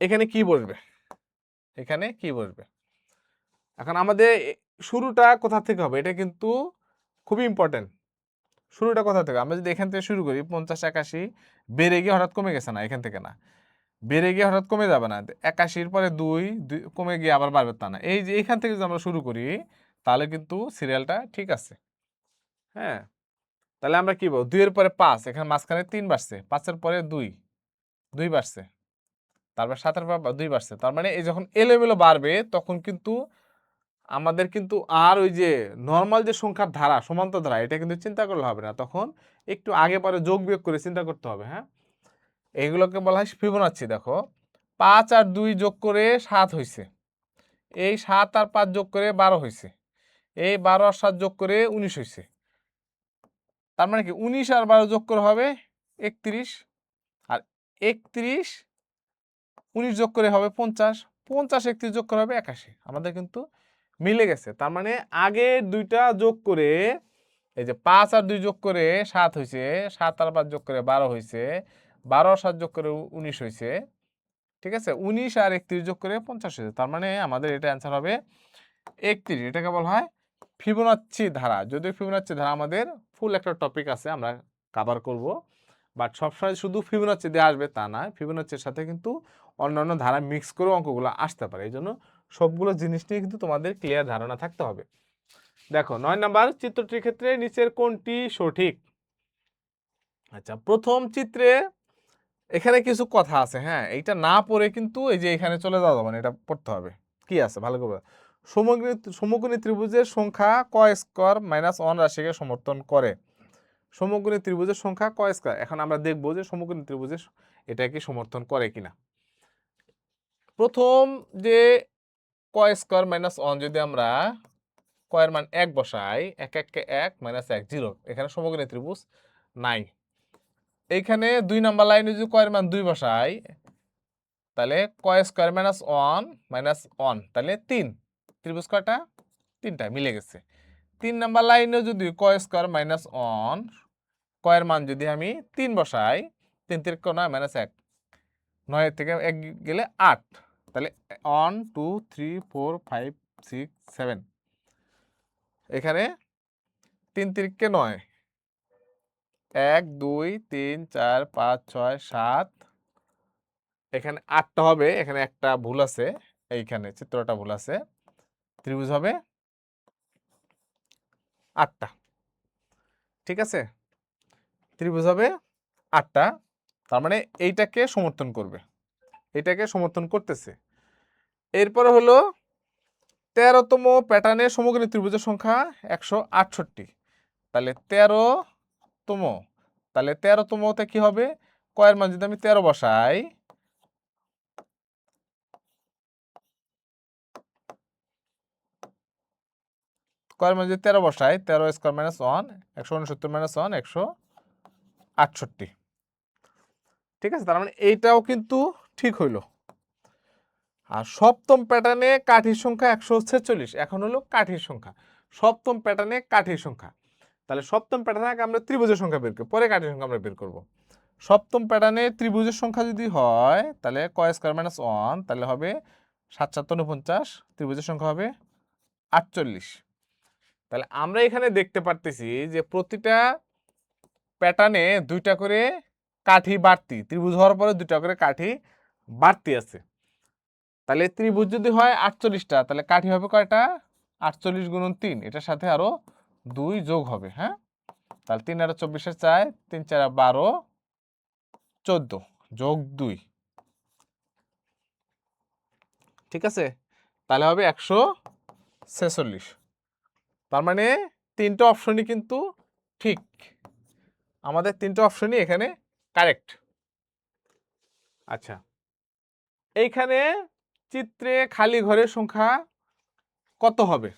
এখানে কি বসবে? এখানে কি বসবে? এখন আমাদের শুরুটা কোথা থেকে হবে? এটা কিন্তু খুবই ইম্পর্টেন্ট। শুরুটা কোথা থেকে? আমরা যদি এখান থেকে শুরু করি 50 81, বেড়ে গিয়ে হঠাৎ কমে গেছে না, এখান থেকে না, বেড়ে গিয়ে হঠাৎ কমে যাবে না। 81 পরে 2 কমে গিয়ে আবার বাড়বে তা না। এই যে এখান থেকে যদি আমরা শুরু করি, তাহলে কিন্তু সিরিয়ালটা ঠিক আছে। হ্যাঁ, তাহলে আমরা কি বলবো? 2 এর পরে 5, এখানে মাঝখানে 3 বাড়ছে, 5 এর পরে 2 2 বাড়ছে, তারপর 7 এর পর 2 বাড়ছে। তার মানে এই যখন এলোমেলো বাড়বে তখন কিন্তু আমাদের কিন্তু আর ওই যে নরমাল যে সংখ্যার ধারা, সমান্তর ধারা, এটা কিন্তু চিন্তা করলে হবে না, তখন একটু আগে পরে যোগ বিয়োগ করে চিন্তা করতে হবে। হ্যাঁ, এইগুলোকে বলা হয় ফিবোনাচ্চি। দেখো 5 আর 2 যোগ করে 7 হয়েছে, এই 7 আর 5 যোগ করে 12 হয়েছে, এই 12 আর 7 যোগ করে 19 হয়েছে। তার মানে কি 19 আর 12 যোগ করে হবে 31, আর 31 19 যোগ করে হবে 50, 50 31 যোগ করে হবে 81। আমাদের কিন্তু মিলে গেছে। তার মানে আগে দুইটা যোগ করে, এই যে 5 আর 2 যোগ করে 7 হয়েছে, 7 আর 5 যোগ করে 12 হয়েছে, 12 আর 7 যোগ করে 19 হয়েছে। ঠিক আছে, 19 আর 31 যোগ করে 50 হয়েছে। তার মানে আমাদের এটা অ্যান্সার হবে 31। এটাকে বলা হয় ফিবোনাচ্চি ধারা। যদিও ফিবোনাচ্চি ধারা আমাদের ফুল একটা টপিক আছে, আমরা কভার করব, বাট সবসময় শুধু ফিবোনাচ্চি দিয়ে আসবে তা না, ফিবোনাচ্চির সাথে কিন্তু অন্যান্য ধারা মিক্স করে অঙ্কগুলো আসতে পারে। এই জন্য সবগুলো জিনিস নিয়ে কিন্তু তোমাদের ক্লিয়ার ধারণা থাকতে হবে। দেখো 9 নাম্বার চিত্রটির ক্ষেত্রে নিচের কোনটি সঠিক? আচ্ছা, প্রথম চিত্রে এখানে কিছু কথা আছে, হ্যাঁ এইটা না পড়ে কিন্তু এই যে এখানে চলে যাওয়া যাবে না, এটা পড়তে হবে। কি আছে ভালো করে? সমকোণী ত্রিভুজের সংখ্যা ক স্কয়ার -1 রাশিকে সমর্থন করে। সমকোণী ত্রিভুজের সংখ্যা ক স্কয়ার। এখন আমরা দেখব যে সমকোণী ত্রিভুজের এটা কি সমর্থন করে কিনা। প্রথম যে ক স্কয়ার -1, যদি আমরা ক এর মান 1 বসাই, 1 1 কে 1 -1 0, এখানে সমকোণী ত্রিভুজ নাই। এইখানে 2 নাম্বার লাইনে যদি ক এর মান 2 বসাই, তাহলে ক স্কয়ার -1 তাহলে 3। ত্রিভুজ কয়টা? 3টা, মিলে গেছে। 3 নাম্বার লাইনে যদি ক স্কয়ার -1, ক এর মান যদি আমি 3 বসাই, 3 3 9 -1, 9 থেকে 1 গেলে 8, তাহলে 1 2 3 4 5 6 7, এখানে 3 3 9, 1 2 3 4 5 6 7, এখানে 8টা হবে, এখানে একটা ভুল আছে, এইখানে চিত্রটা ভুল আছে। ত্রিভুজ হবে 8টা। ঠিক আছে, ত্রিভুজ হবে 8টা, তার মানে এইটাকে সমর্থন করবে। এটাকে সমর্থন করতেছে। এরপরে হলো 13তম প্যাটার্নের সমকোণী ত্রিভুজের সংখ্যা 168। তাহলে 13তম, তাহলে 13তমতে কি হবে, কয়ের মান যদি আমি 13 বসাই, কয়ের মান যদি 13 বসাই, 13 স্কয়ার মাইনাস 1, 169 মাইনাস 1, 168। ঠিক আছে, তার মানে এইটাও কিন্তু ঠিক হইল। আর সপ্তম প্যাটার্নে কাঠির সংখ্যা 146। এখন হলো কাঠির সংখ্যা, সপ্তম প্যাটার্নে কাঠির সংখ্যা। তাহলে সপ্তম প্যাটার্নে আগে আমরা ত্রিভুজের সংখ্যা বের করি, পরে কাঠির সংখ্যা আমরা বের করব। সপ্তম প্যাটার্নে ত্রিভুজের সংখ্যা যদি হয় তাহলে ক স্কয়ার মাইনাস 1, তাহলে হবে 7 7 49, ত্রিভুজের সংখ্যা হবে 48। তাহলে আমরা এখানে দেখতে পারতেছি যে প্রতিটা প্যাটার্নে দুইটা করে কাঠি বাড়তি, ত্রিভুজ হওয়ার পরে দুইটা করে কাঠি বাড়তি আছে। তাহলে ত্রিভুজ যদি হয় 48টা, তাহলে কাঠি হবে কয়টা, 48 গুণন 3, এটার সাথে আরো 2 যোগ হবে। হ্যাঁ, তাহলে 3 আর 24 4, 3 4 12, 14 যোগ 2, ঠিক আছে, তাহলে হবে 146। তার মানে তিনটা অপশনই কিন্তু ঠিক, আমাদের তিনটা অপশনই এখানে কারেক্ট। আচ্ছা, এইখানে চিত্রে খালি ঘরের সংখ্যা কত হবে,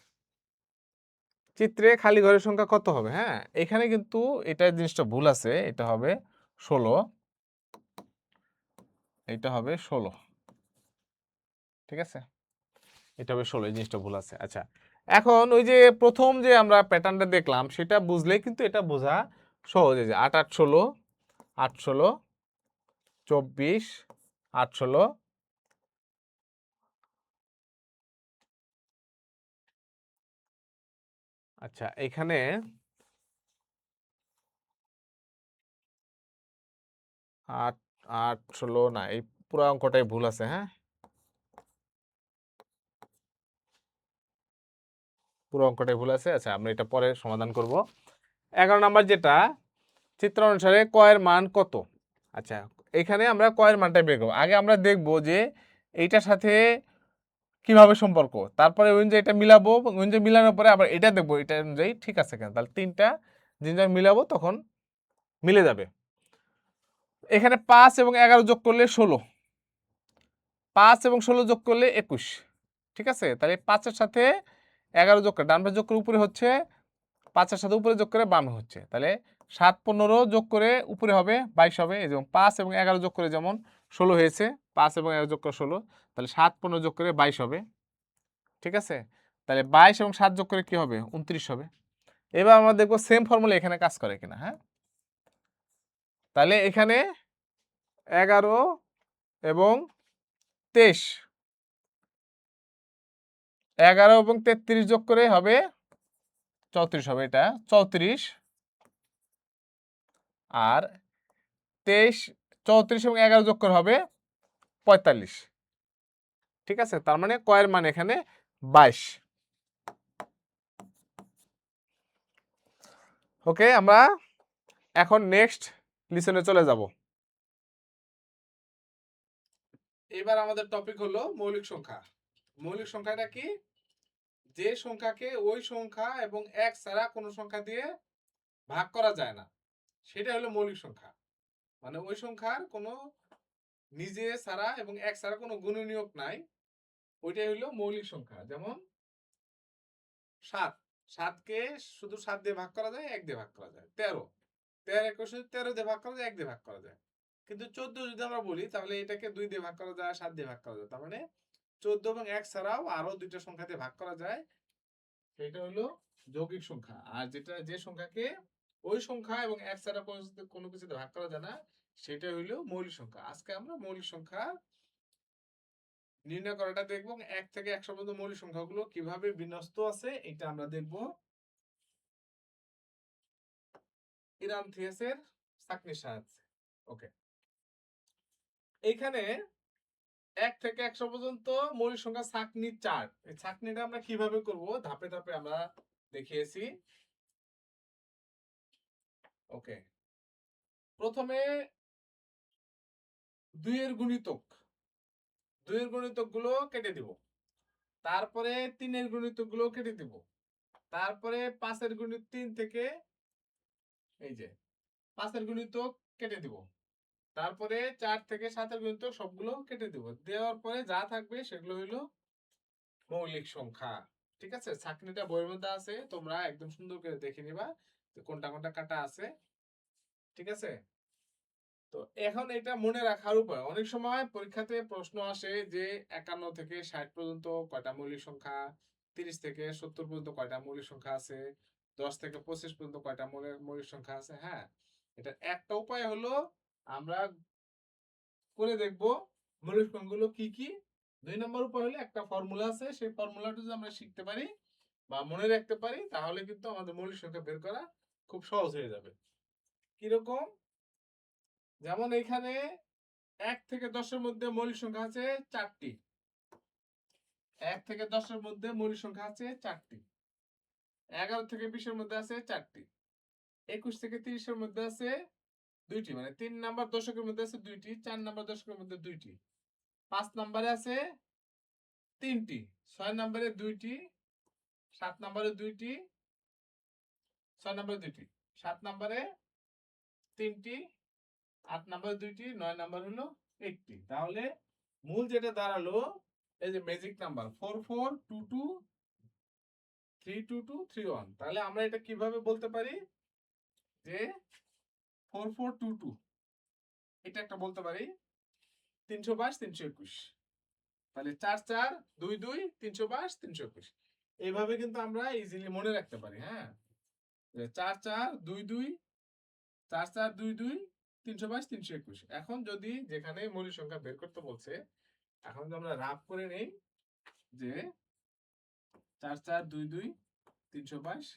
চিত্রে খালি ঘরের সংখ্যা কত হবে? হ্যাঁ, এখানে কিন্তু এটা জিনিসটা ভুল আছে, এটা হবে 16, এটা হবে 16, ঠিক আছে, এটা হবে 16, এই জিনিসটা ভুল আছে। আচ্ছা, এখন ওই যে প্রথম যে আমরা প্যাটার্নটা দেখলাম সেটা বুঝলেই কিন্তু এটা বোঝা সহজ। যে 8 8 16, 8 16, 24, 8 16, আচ্ছা এখানে 8 8 16 না, এই পুরো অঙ্কটাই ভুল আছে। হ্যাঁ, পুরো অঙ্কটাই ভুল আছে। আচ্ছা, আমরা এটা পরে সমাধান করব। 11 নাম্বার যেটা, চিত্র অনুসারে ক এর মান কত? আচ্ছা, এখানে আমরা ক এর মানটা বের করব। আগে আমরা দেখব যে এইটার সাথে কিভাবে সম্পর্ক, তারপরে ওই অনুযায়ী এটা মিলাবো, ওই অনুযায়ী মিলানোর পরে আবার এটা দেখবো এটা অনুযায়ী ঠিক আছে কেন। তাহলে তিনটা জিনিস মিলাবো, তখন মিলে যাবে। এখানে 5 এবং 11 যোগ করলে 16, 5 এবং 16 যোগ করলে 21, ঠিক আছে। তাহলে 5 এর সাথে 11 যোগ করে ডান পাশে যোগ করে উপরে হচ্ছে, 5 এর সাথে উপরে যোগ করে বামে হচ্ছে। তাহলে 7 15 যোগ করে উপরে হবে 22 হবে। এই যেমন 5 এবং 11 যোগ করে যেমন 16 হয়েছে, 5 এবং 11 যোগ করে 16, তাহলে 7 15 যোগ করে 22 হবে, ঠিক আছে। তাহলে 22 এবং 7 যোগ করে কি হবে, 29 হবে। এবার আমরা দেখবো সেম ফর্মুলা এখানে কাজ করে কিনা। হ্যাঁ, তাহলে এখানে 11 এবং 23, 11 এবং 33 যোগ করে হবে 34 হবে, এটা 34, আর 23, 34 এবং 11 যোগ করে হবে 45, ঠিক আছে। তার মানে কয়ের মান এখানে 22। ওকে, আমরা এখন নেক্সট লিসনে চলে যাব। এবার আমাদের টপিক হলো মৌলিক সংখ্যা। মৌলিক সংখ্যাটা কি, যে সংখ্যাকে ওই সংখ্যা এবং এক ছাড়া কোনো সংখ্যা দিয়ে ভাগ করা যায় না, সেটা হলো মৌলিক সংখ্যা। মানে ওই সংখ্যার কোনো নিজে ছাড়া এবং এক ছাড়া কোনো গুণনীয়ক নাই, ওইটাই হলো মৌলিক সংখ্যা। যেমন 7, 7কে শুধু 7 দিয়ে ভাগ করা যায়, 1 দিয়ে ভাগ করা যায়। 13, 13 শুধু 13 দিয়ে ভাগ করা যায়, 1 দিয়ে ভাগ করা যায়। কিন্তু 14 যদি আমরা বলি তাহলে এটাকে 2 দিয়ে ভাগ করা যায়, 7 দিয়ে ভাগ করা যায়। তার মানে 14 এবং 1 ছাড়াও আরো দুইটা সংখ্যা দিয়ে ভাগ করা যায়, সেটা হলো যৌগিক সংখ্যা। আর যেটা যে সংখ্যাকে ওই সংখ্যা এবং এক ছাড়া কোনো কিছুতে ভাগ করা যায় না, সেটা হইলো মৌলিক সংখ্যা। আজকে আমরা মৌলিক সংখ্যা নির্ণয় করাটা দেখবো, 1 থেকে 100 পর্যন্ত মৌলিক সংখ্যাগুলো কিভাবে বিন্যস্ত আছে এটা আমরা দেখব ইরান থিয়েসের ছাঁকনির সাহায্যে। ওকে, এইখানে 1 থেকে 100 পর্যন্ত মৌলিক সংখ্যা ছাঁকনির চার্ট, এই ছাঁকনিটা আমরা কিভাবে করব ধাপে ধাপে আমরা দেখিয়েছি। ওকে, প্রথমে 2 এর গুণিতক, 2 এর গুণিতকগুলো কেটে দিব, তারপরে 3 এর গুণিতকগুলো কেটে দিব, তারপরে 5 এর গুণিত 3 থেকে এই যে 5 এর গুণিতক কেটে দিব, তারপরে 4 থেকে 7 এর গুণিতক সবগুলো কেটে দিব, দেওয়ার পরে যা থাকবে সেগুলো হইলো মৌলিক সংখ্যা। ঠিক আছে, ছাঁকনিটা বইয়ের মধ্যে আছে, তোমরা একদম সুন্দর করে দেখে নিবা যে কোনটা কোনটা কাটা আছে। ঠিক আছে, তো এখন এটা মনে রাখার উপায়, অনেক সময় পরীক্ষাতে প্রশ্ন আসে যে 51 থেকে 60 পর্যন্ত কয়টা মৌলিক সংখ্যা, 30 থেকে 70 পর্যন্ত কয়টা মৌলিক সংখ্যা আছে, 10 থেকে 25 পর্যন্ত কয়টা মৌলিক সংখ্যা আছে। হ্যাঁ, এটা একটা উপায় হলো আমরা করে দেখব মৌলিক সংখ্যাগুলো কি কি। 2 নম্বর উপায় হলো একটা ফর্মুলা আছে, সেই ফর্মুলাটা যদি আমরা শিখতে পারি বা মনে রাখতে পারি তাহলে কিন্তু আমাদের মৌলিক সংখ্যা বের করা খুব সহজ হয়ে যাবে। কিরকম, যেমন এখানে 1 থেকে 10 এর মধ্যে মৌলিক সংখ্যা আছে 4টি, 1 থেকে 10 এর মধ্যে মৌলিক সংখ্যা আছে 4টি, 11 থেকে 20 এর মধ্যে আছে 4টি, 21 থেকে 30 এর মধ্যে আছে 2টি, মানে 3 নাম্বার দশকের মধ্যে আছে 2টি, 4 নাম্বার দশকের মধ্যে 2টি, 5 নম্বরে আছে 3টি, 6 নম্বরে 2টি, 7 নম্বরে 2টি, 6 নম্বরে 2টি, 7 নম্বরে 3টি, 8 নম্বরে 2টি, 9 নম্বর হলো 1টি। তাহলে মূল যেটা দাঁড়ালো এই যে ম্যাজিক নাম্বার 4422 322 31। তাহলে আমরা এটা কিভাবে বলতে পারি যে 4422 এটা একটা বলতে পারি 322 321। তাহলে 4422 322 321, এইভাবে কিন্তু আমরা ইজিলি মনে রাখতে পারি। হ্যাঁ, 4422 4422 322 321। এখন যদি যেখানে মৌলিক সংখ্যা বের করতে বলছে, এখন যদি আমরা রাফ করে নেই যে 4422 322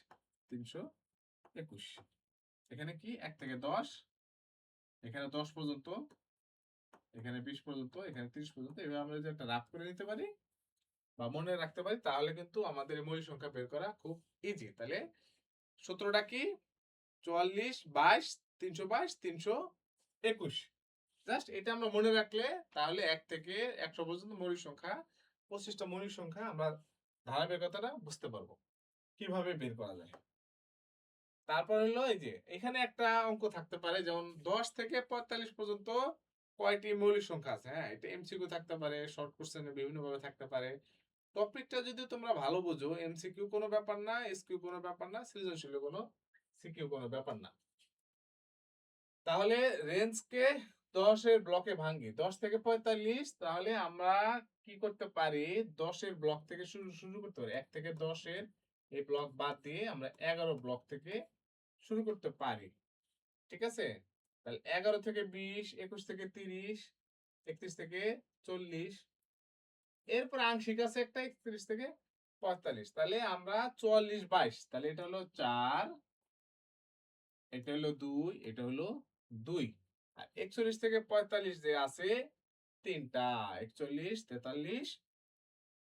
321, এখানে কি 1 থেকে 10, এখানে 10 পর্যন্ত, এখানে 20 পর্যন্ত, এখানে 30 পর্যন্ত, এভাবে আমরা যদি একটা রাফ করে নিতে পারি বা মনে রাখতে পারি তাহলে কিন্তু আমাদের মৌলিক সংখ্যা বের করা খুব ইজি। তাহলে সূত্রটা কি, 44 22 322 321। জাস্ট এটা আমরা মনে রাখলে তাহলে 1 থেকে 100 পর্যন্ত মৌলিক সংখ্যা, 25টা মৌলিক সংখ্যা আমরা ধারাবাহিকতাটা বুঝতে পারবো কিভাবে বের করা যায়। তারপর হলো এই যে এখানে একটা অঙ্ক থাকতে পারে, যেমন 10 থেকে 45 পর্যন্ত কয়টি মৌলিক সংখ্যা আছে। হ্যাঁ, এটা এমসিকিউ থাকতে পারে, শর্ট কোশ্চেনে বিভিন্ন ভাবে থাকতে পারে। টপিকটা যদি তোমরা ভালো বোঝো, এমসিকিউ কোনো ব্যাপার না, এসকিউ কোনো ব্যাপার না, সৃজনশীল কোনো সিকিউ কোনো ব্যাপার না। তাহলে রেঞ্জকে 10 এর ব্লকে ভাঙি, 10 থেকে 45, তাহলে আমরা কি করতে পারি, 10 এর ব্লক থেকে শুরু শুরু করতে পারি। 1 থেকে 10 এর এই ব্লক বাদ দিয়ে আমরা 11 ব্লক থেকে শুরু করতে পারি। ঠিক আছে, তাহলে 11 থেকে 20, 21 থেকে 30, 31 থেকে 40, এরপর আংশিক আছে একটা 31 থেকে 45। তাহলে আমরা 44 22, তাহলে এটা হলো 4, এটা হলো 2, এটা হলো 2। আর 41 থেকে 45 যে আছে তিনটা, 41 43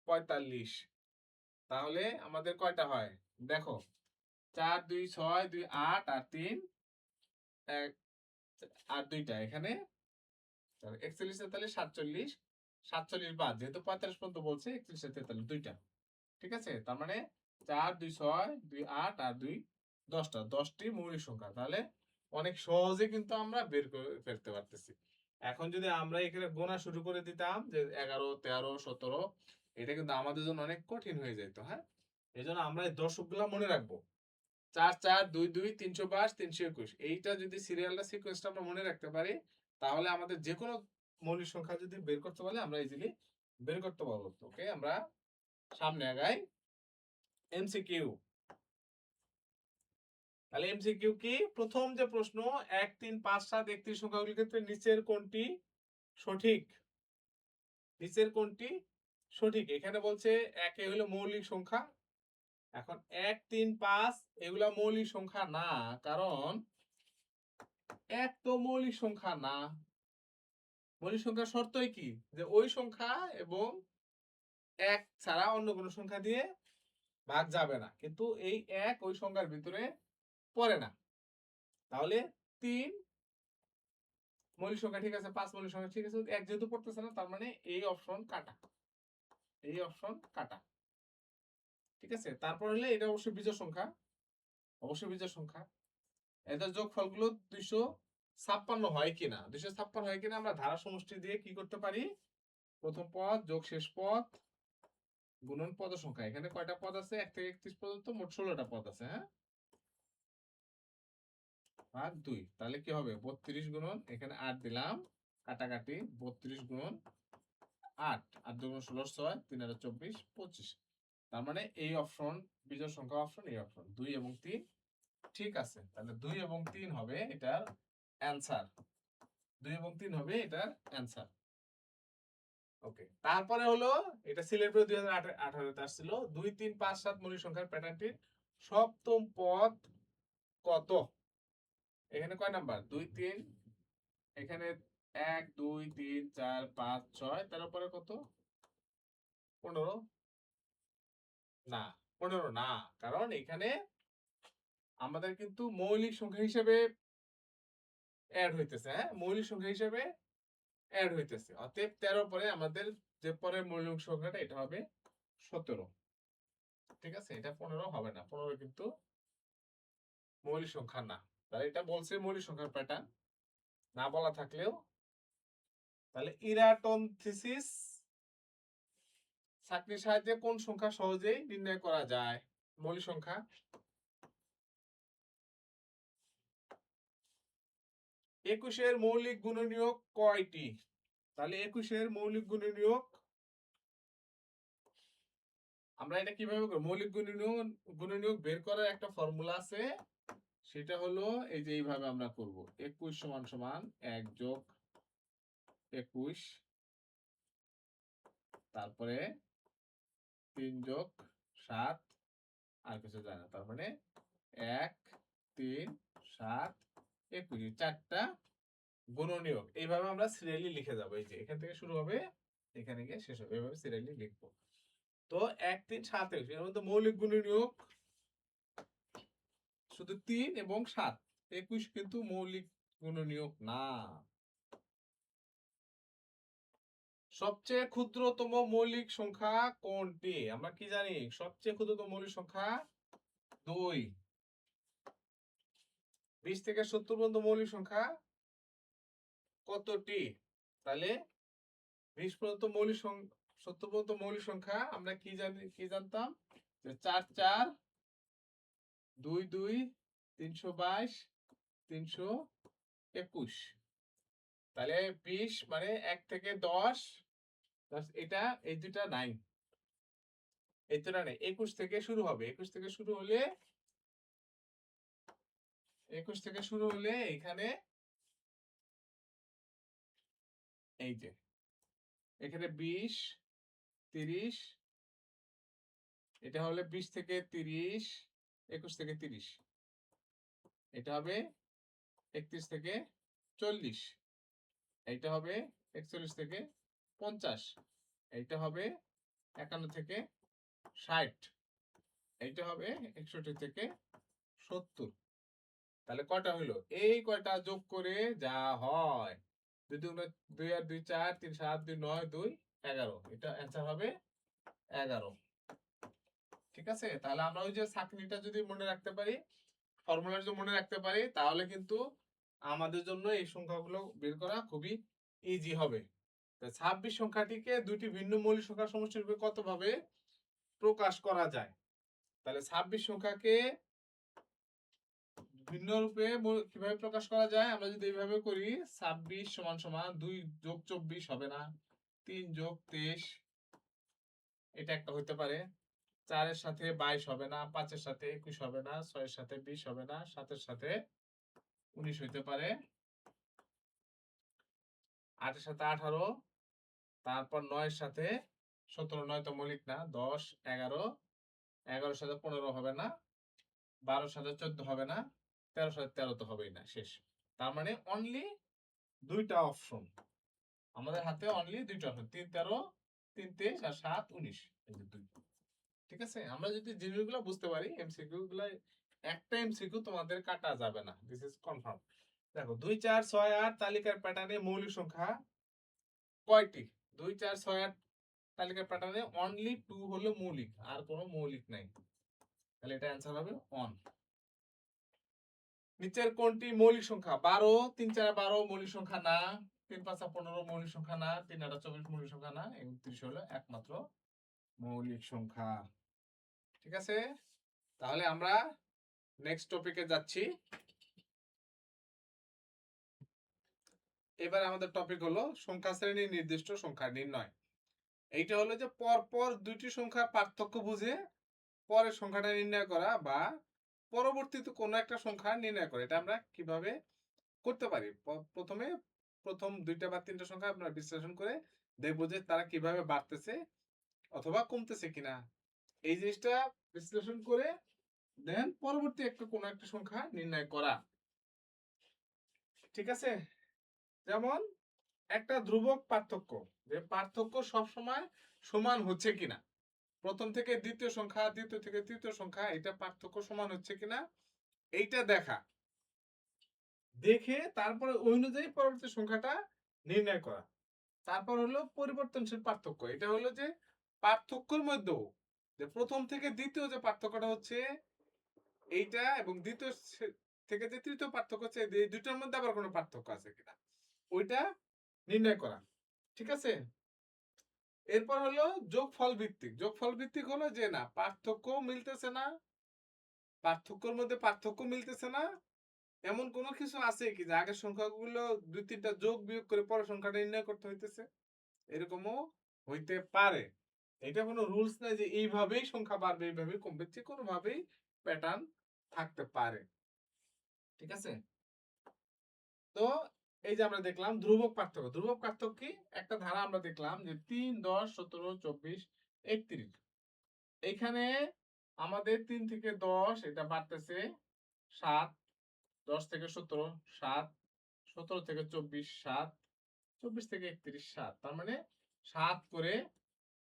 45। তাহলে আমাদের কয়টা হয় দেখো, 4 2 6 2 8 আর 3 1 আর দুইটা এখানে, 41 43 47, 47 বাদ, যেহেতু 45 পর্যন্ত বলছে, 41 43 দুইটা। ঠিক আছে, তার মানে 4 2 6 2 8 আর 2 10টা, 10টি মৌলিক সংখ্যা। তাহলে অনেক সহজে কিন্তু আমরা বের করে ফেলতে পারতেছি। এখন যদি আমরা এখানে গোনা শুরু করে দিতাম যে 11 13 17, এটা কিন্তু আমাদের জন্য অনেক কঠিন হয়ে যেত। হ্যাঁ, এই জন্য আমরা এই দশকগুলা মনে রাখবো, 4 4 2 2 322 321। এইটা যদি সিরিয়ালটা সিকোয়েন্সটা আমরা মনে রাখতে পারি তাহলে আমাদের যে কোনো মৌলিক সংখ্যা যদি বের করতে পারলে আমরা ইজিলি বের করতে পারবো। ওকে, আমরা সামনে আগাই। এমসিকিউ, তাহলে এমসিকিউ কি, প্রথম যে প্রশ্ন 1 3 5 7 31 সংখ্যাগুলির ক্ষেত্রে নিচের কোনটি সঠিক, নিচের কোনটি সঠিক। এখানে বলছে একে হলো মৌলিক সংখ্যা। এখন 1 3 5 এগুলা মৌলিক সংখ্যা না, কারণ এক তো মৌলিক সংখ্যা না। মৌলিক সংখ্যার শর্তই কি, যে ওই সংখ্যা এবং 1 ছাড়া অন্য কোনো সংখ্যা দিয়ে ভাগ যাবে না, কিন্তু এই 1 ওই সংখ্যার ভিতরে পড়ে না। তাহলে 3 মৌলিক সংখ্যা ঠিক আছে, 5 মৌলিক সংখ্যা ঠিক আছে, এক যেহেতু পড়তেছে না, তার মানে এই অপশন কাটা, এই অপশন কাটা। ঠিক আছে, তারপর হলে এটা অবশ্যই বিজোড় সংখ্যা, অবশ্যই বিজোড় সংখ্যা। এদের যোগফলগুলো 256 হয় কিনা, 256 হয় কিনা আমরা ধারা সমষ্টি দিয়ে কি করতে পারি, প্রথম পদ যোগ শেষ পদ গুণন পদ সংখ্যা। এখানে কয়টা পদ আছে, 1 থেকে 31 পর্যন্ত মোট 16টা পদ আছে। হ্যাঁ, ভাগ 2, তাহলে কি হবে 32 গুণন, এখানে 8 দিলাম, কাটাকাটি 32 গুণন 8, 8 দুগুণ 16, 6, 3 আর 24, 25। তার মানে এই অপশন বিজোড় সংখ্যা অপশন, এই অপশন 2 এবং 3 ঠিক আছে। তাহলে 2 এবং 3 হবে এটার অ্যান্সার, 2 এবং 3 হবে এটার অ্যান্সার। ওকে, তারপরে হলো এটা সিলেট বোর্ড 2018 তে আসছিল, 2 3 5 7 মৌলিক সংখ্যার প্যাটার্নটির সপ্তম পদ কত। এখানে কয় নাম্বার, 2 3, এখানে 1 2 3 4 5 6, তারপরে কত 15, না 15 না, কারণ এখানে আমাদের কিন্তু মৌলিক সংখ্যা হিসেবে অ্যাড হইতেছে। হ্যাঁ, মৌলিক সংখ্যা হিসেবে অ্যাড হইতেছে, অতএব 13 পরে আমাদের যে পরের মৌলিক সংখ্যাটা এটা হবে 17। ঠিক আছে, এটা 15 হবে না, 15 কিন্তু মৌলিক সংখ্যা না। তাহলে এটা বলছে মৌলিক সংখ্যার প্যাটার্ন, না বলা থাকলেও। তাহলে ইরাটোন্থিসিস ছাঁকনির সাহায্যে কোন সংখ্যা সহজেই নির্ণয় করা যায়। মৌলিক সংখ্যা, 21-এর মৌলিক গুণনীয়ক কয়টি। তাহলে 21-এর মৌলিক গুণনীয়ক আমরা এটা কিভাবে করব, মৌলিক গুণনীয়ক বের করার একটা ফর্মুলা আছে, সেটা হলো এই যে এইভাবে আমরা করব, 21 সমান সমান 1 যোগ 21, তারপরে 3 যোগ 7, আর কিছু যায় না, তার মানে 1 3 7 21, চারটা গুণনীয়ক। এইভাবে আমরা সিরিয়ালি লিখে যাব, এই যে এখান থেকে শুরু হবে এখানে গিয়ে শেষ হবে, এইভাবে সিরিয়ালি লিখবো। তো 1 3 7 21, এর মধ্যে মৌলিক গুণনীয়ক শুধু 3 এবং 7, 21 কিন্তু মৌলিক গুণনীয়ক না। সবচেয়ে ক্ষুদ্রতম মৌলিক সংখ্যা কোনটি, আমরা কি জানি সবচেয়ে ক্ষুদ্রতম মৌলিক সংখ্যা 2। 20 থেকে 70 পর্যন্ত মৌলিক সংখ্যা কতটি। তাহলে 20 পর্যন্ত মৌলিক সংখ্যা, 70 পর্যন্ত মৌলিক সংখ্যা আমরা কি জানি, কি জানতাম যে 4 4 2 2 322 321। তাহলে 20 মানে 1 থেকে 10, এটা এই দুটা নাই, এই দুটা নাই। 21 থেকে শুরু হবে, 21 থেকে শুরু হলে, 21 থেকে শুরু হলে এখানে এই যে এখানে 20 30, এটা হলে 20 থেকে 30, 21 থেকে 30, এটা হবে 31 থেকে 40, এইটা হবে 41 থেকে 50, এইটা হবে 51 থেকে 60, এইটা হবে 61 থেকে 70। তাহলে কয়টা হইলো, এই কয়টা যোগ করে যা হয়, 2 2 আর 2 4 3 7 2 9 2 11, এটা অ্যান্সার হবে 11। ঠিক আছে, তাহলে আমরা ওই যে ছাঁকনিটা যদি মনে রাখতে পারি, ফর্মুলা যদি মনে রাখতে পারি, তাহলে কিন্তু আমাদের জন্য এই সংখ্যাগুলো বের করা খুবই ইজি হবে। 26 সংখ্যাটিকে দুইটি ভিন্ন মৌলিক সংখ্যার সমষ্টির রূপে কত ভাবে প্রকাশ করা যায়। তাহলে 26 সংখ্যাকে ভিন্ন রূপে কিভাবে প্রকাশ করা যায়, আমরা যদি এইভাবে করি, 26 সমান সমান 2 যোগ 24 হবে না, 3 যোগ 23, এটা একটা হইতে পারে, 4 এর সাথে 22 হবে না, 5 এর সাথে 21 হবে না, 6 এর সাথে 20 হবে না, 7 এর সাথে 19 হইতে পারে, 8 এর সাথে 18, তারপর 9 এর সাথে 17, 9 তো মৌলিক না, 10 11, 11 এর সাথে 15 হবে না, 12 এর সাথে 14 হবে না, 13 এর সাথে 13 তো হবেই না, শেষ। তার মানে অনলি দুইটা অপশন আমাদের হাতে, অনলি দুইটা অপশন, 3 13, 3 23 আর 7 19, এই যে দুই। ঠিক আছে, আমরা যদি জিনিসগুলো বুঝতে পারি, এমসিকিউ গুলো একটা এমসিকিউ তোমাদের কাটা যাবে না, দিস ইজ কনফার্ম। দেখো 2 4 6 8 তালিকার প্যাটার্নে মৌলিক সংখ্যা কয়টি? 2 4 6 8 তালিকার প্যাটার্নে অনলি 2 হলো মৌলিক, আর কোনো মৌলিক নাই। তাহলে এটা অ্যান্সার হবে অন। নিচের কোনটি মৌলিক সংখ্যা? 12 3 4 12 মৌলিক সংখ্যা না, 3 5 15 মৌলিক সংখ্যা না, 3 8 24 মৌলিক সংখ্যা না, 29 হলো একমাত্র মৌলিক সংখ্যা। ঠিক আছে, তাহলে আমরা নেক্সট টপিকে যাচ্ছি। এবার আমাদের টপিক হলো সংখ্যা শ্রেণীর নির্দিষ্ট সংখ্যা নির্ণয়। এইটা হলো যে পরপর দুইটি সংখ্যার পার্থক্য বুঝে পরের সংখ্যাটা নির্ণয় করা বা পরবর্তীতে কোনো একটা সংখ্যা নির্ণয় করা। এটা আমরা কিভাবে করতে পারি? প্রথমে প্রথম দুইটা বা তিনটা সংখ্যা আমরা বিশ্লেষণ করে দেখবো যে তারা কিভাবে বাড়তেছে অথবা কমতেছে কিনা। এই জিনিসটা বিশ্লেষণ করে দেন পরবর্তী একটা কোনো একটা সংখ্যা নির্ণয় করা। ঠিক আছে, যেমন একটা ধ্রুবক পার্থক্য, যে পার্থক্য সবসময় সমান হচ্ছে কিনা, প্রথম থেকে দ্বিতীয় সংখ্যা, দ্বিতীয় থেকে তৃতীয় সংখ্যা, এটা পার্থক্য সমান হচ্ছে কিনা এইটা দেখা, দেখে তারপরে ওই অনুযায়ী পরবর্তী সংখ্যাটা নির্ণয় করা। তারপর হলো পরিবর্তনশীল পার্থক্য, এটা হলো যে পার্থক্যের মধ্যেও যে প্রথম থেকে দ্বিতীয় যে পার্থক্যটা হচ্ছে এইটা, এবং দ্বিতীয় থেকে যে তৃতীয় পার্থক্য হচ্ছে এই দুইটার মধ্যে আবার কোনো পার্থক্য আছে কিনা ওইটা নির্ণয় করা। ঠিক আছে, এরপর হলো যোগফল ভিত্তিক। যোগফল ভিত্তিক হলো যে না পার্থক্য মিলতেছে না, পার্থক্যের মধ্যে পার্থক্য মিলতেছে না, এমন কোনো কিছু আছে কি যে আগের সংখ্যাগুলো দুই তিনটা যোগ বিয়োগ করে পরের সংখ্যাটা নির্ণয় করতে হইতেছে, এরকমও হইতে পারে। এটা কোনো রুলস নাই যে এইভাবেই সংখ্যা বাড়বে এইভাবেই কমবে, যে কোনো ভাবেই প্যাটার্ন থাকতে পারে। ঠিক আছে, তো এই যে আমরা দেখলাম ধ্রুবক পার্থক্য। ধ্রুবক পার্থক্য কি? একটা ধারা আমরা দেখলাম যে 3 10 17 24 31, এইখানে আমাদের 3 থেকে 10 এটা বাড়তেছে 7, 10 থেকে 17 7, 17 থেকে 24 7, 24 থেকে 31 7, তার মানে 7 করে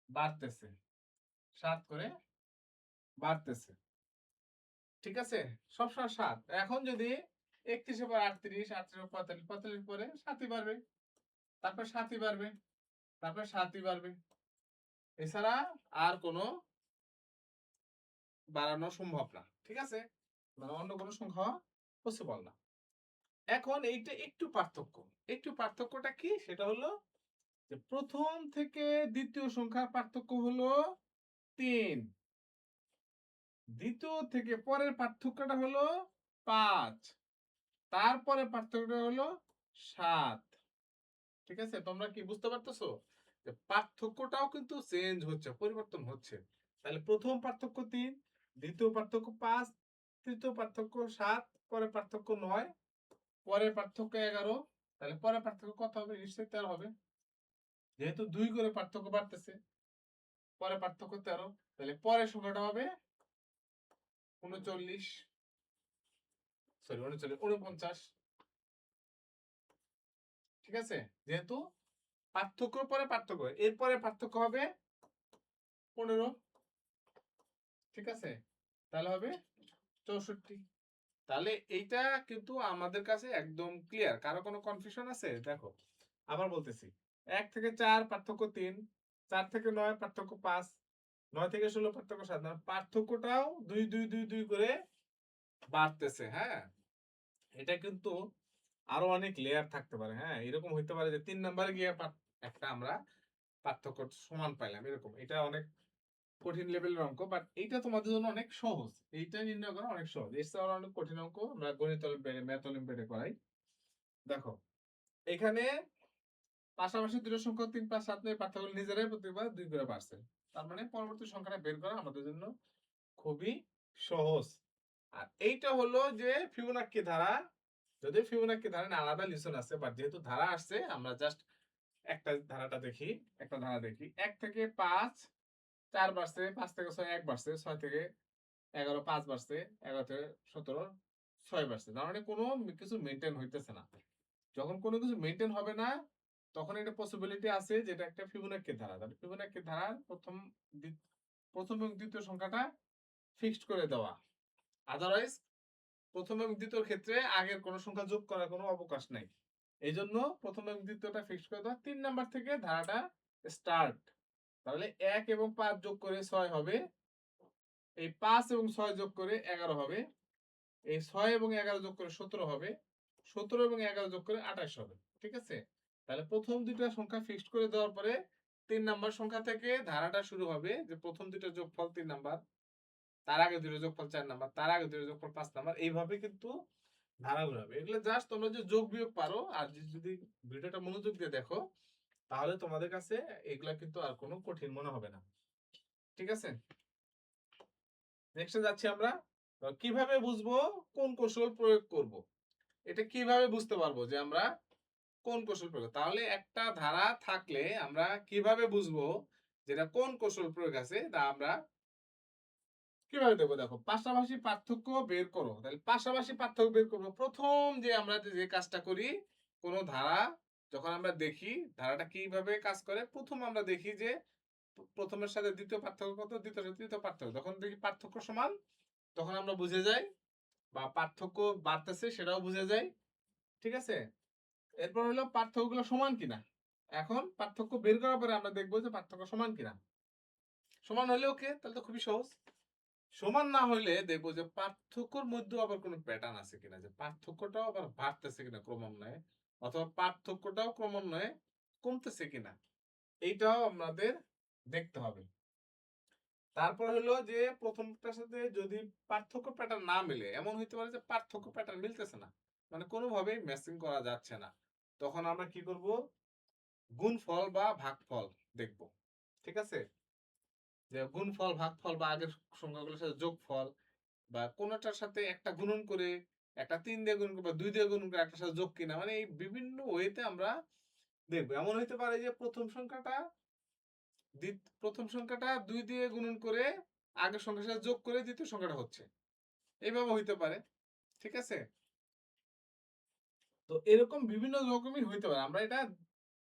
বাড়তেছে, 7 করে বাড়তেছে। ঠিক আছে, সবসময় 7। এখন যদি 31 এর পর 38, 38 এর পর 45, 45 পরে 7ই বাড়বে, তারপর 7ই বাড়বে, তারপর 7ই বাড়বে। এছাড়া আর কোনো বাড়ানো সম্ভব না। ঠিক আছে, মানে অন্য কোনো সংখ্যা পসিবল না। এখন এইটা একটু পার্থক্য, একটু পার্থক্যটা কি? সেটা হলো যে প্রথম থেকে দ্বিতীয় সংখ্যার পার্থক্য হলো 3, দ্বিতীয় থেকে পরের পার্থক্যটা হলো 5, তারপরে পার্থক্যটা হলো 7। ঠিক আছে, তোমরা কি বুঝতে পারতেছো যে পার্থক্যটাও কিন্তু চেঞ্জ হচ্ছে, পরিবর্তন হচ্ছে। তাহলে প্রথম পার্থক্য 3, দ্বিতীয় পার্থক্য 5, তৃতীয় পার্থক্য 7, পরের পার্থক্য 9, পরের পার্থক্য 11। তাহলে পরের পার্থক্য কত হবে? নিশ্চয়ই 13 হবে, যেহেতু 2 করে পার্থক্য বাড়তেছে। পরের পার্থক্য 13, তাহলে পরের সংখ্যাটা হবে 39, সরি 39 49। ঠিক আছে, যেহেতু পার্থক্য পরে পার্থক্য, এরপরে পার্থক্য হবে 15। ঠিক আছে, তাহলে হবে 64। তাহলে এইটা কিন্তু আমাদের কাছে একদম ক্লিয়ার, কারো কোনো কনফিউশন আছে? দেখো আবার বলতেছি, 1 থেকে 4 পার্থক্য 3, 4 থেকে 9 পার্থক্য 5, 9 থেকে 16 পার্থক্য 7, পার্থক্যটাও 2 2 2 2 করে বাড়তেছে। হ্যাঁ, এটা কিন্তু আরো অনেক লেয়ার থাকতে পারে। হ্যাঁ, এরকম হইতে পারে যে 3 নাম্বারে গিয়ে একটা আমরা পার্থক্য সমান পাইলাম, এরকম। এটা অনেক কঠিন লেভেলের অঙ্ক, বাট এইটা তোমাদের জন্য অনেক সহজ, এইটা নির্ণয় করা অনেক সহজ। এর চেয়ে অনেক কঠিন অঙ্ক আমরা গণিত অলিম্পিয়াডে, ম্যাথ অলিম্পিয়াডে করাই। দেখো এখানে পাশাপাশি দুটো সংখ্যা 3 5 7 নিয়ে পার্থক্য নিজেরাই প্রতিবার 2 করে বাড়ছে, তার মানে পরবর্তী সংখ্যাটা বের করা আমাদের জন্য খুবই সহজ। আর এইটা হলো যে ফিবোনাক্কি ধারা, যদিও ফিবোনাক্কি ধারা নিয়ে আলাদা লিসন আছে, বাট যেহেতু ধারা আসছে আমরা জাস্ট একটা ধারাটা দেখি, একটা ধারা দেখি। 1 থেকে 5 4 বাড়ছে, 5 থেকে 6 1 বাড়ছে, 6 থেকে 11 5 বাড়ছে, 11 থেকে 17 6 বাড়ছে। তার মানে কোনো কিছু মেনটেন হইতেছে না। যখন কোনো কিছু মেনটেন হবে না তখন একটা পসিবিলিটি আছে যেটা একটা ফিবোনাক্কি ধারা। তাহলে ফিবোনাক্কি ধারার প্রথম এবং দ্বিতীয় সংখ্যাটা ফিক্সড করে দেওয়া, আদারওয়াইজ প্রথম এবং দ্বিতীয় ক্ষেত্রে আগের কোনো সংখ্যা যোগ করার কোনো অবকাশ নাই। এই জন্য প্রথম এবং দ্বিতীয়টা ফিক্সড করে দেওয়া। 3 নাম্বার থেকে ধারাটা স্টার্ট। তাহলে 1 এবং 5 যোগ করে 6 হবে। এই 5 এবং 6 যোগ করে 11 হবে। এই 6 এবং 11 যোগ করে 17 হবে। 17 এবং 11 যোগ করে 28 হবে। ঠিক আছে? তাহলে প্রথম দুইটা সংখ্যা ফিক্সড করে দেওয়ার পরে 3 নাম্বার সংখ্যা থেকে ধারাটা শুরু হবে যে প্রথম দুইটার যোগফল 3 নাম্বার, তার আগে দুইটার যোগফল 4 নাম্বার, তার আগে দুইটার যোগফল 5 নাম্বার, এইভাবে কিন্তু ধারাগুলো হবে। এগুলো জাস্ট তোমরা যে যোগ বিয়োগ পারো আর যদি ভিডিওটা মনোযোগ দিয়ে দেখো তাহলে তোমাদের কাছে এগুলা কিন্তু আর কোনো কঠিন মনে হবে না। ঠিক আছে? নেক্সটে যাচ্ছি আমরা। কিভাবে বুঝবো কোন কৌশল প্রয়োগ করব? এটা কিভাবে বুঝতে পারবো যে আমরা কোন কৌশল প্রয়োগ? তাহলে একটা ধারা থাকলে আমরা কিভাবে বুঝবো যেটা কোন কৌশল প্রয়োগ আছে তা আমরা কিভাবে দেখবো? দেখো, পাশাপাশি পার্থক্য বের করো। তাহলে পাশাপাশি পার্থক্য বের করবো। প্রথম যে আমরা যে কাজটা করি, কোন ধারা যখন আমরা দেখি ধারাটা কিভাবে কাজ করে, প্রথম আমরা দেখি যে প্রথমের সাথে দ্বিতীয় পার্থক্য কত, দ্বিতীয়ের সাথে তৃতীয় পার্থক্য। যখন দেখি পার্থক্য সমান তখন আমরা বুঝে যাই, বা পার্থক্য বাড়তেছে সেটাও বুঝে যায়। ঠিক আছে? এরপর হলো পার্থক্যগুলো সমান কিনা। এখন পার্থক্য বের করার পরে আমরা দেখবো যে পার্থক্য সমান কিনা। সমান হলে ওকে, তাহলে তো খুবই সহজ। সমান না হইলে দেখবো যে পার্থক্যর মধ্যে আবার কোনো প্যাটার্ন আছে কিনা, যে পার্থক্যটাও আবার বাড়তেছে কিনা ক্রমান্বয়ে, অথবা পার্থক্যটাও ক্রমান্বয়ে কমতেছে কিনা, এইটাও আমাদের দেখতে হবে। তারপর হলো যে প্রথমটার সাথে যদি পার্থক্য প্যাটার্ন না মিলে, এমন হইতে পারে যে পার্থক্য প্যাটার্ন মিলতেছে না, মানে কোনোভাবেই ম্যাচিং করা যাচ্ছে না, তখন আমরা কি করব, গুণফল বা ভাগফল দেখব। ঠিক আছে? যে গুণফল, ভাগফল বা আগের সংখ্যাগুলোর সাথে যোগফল, বা কোনটার সাথে একটা গুণন করে, একটা 3 দিয়ে গুণন করে বা 2 দিয়ে গুণন করে একটার সাথে যোগ কিনা, মানে এই বিভিন্ন ওয়েতে আমরা দেখবো। এমন হইতে পারে যে প্রথম সংখ্যাটা 2 দিয়ে গুণন করে আগের সংখ্যার সাথে যোগ করে দ্বিতীয় সংখ্যাটা হচ্ছে, এইভাবে হইতে পারে। ঠিক আছে? তো এরকম বিভিন্ন রকমই হইতে পারে, আমরা এটা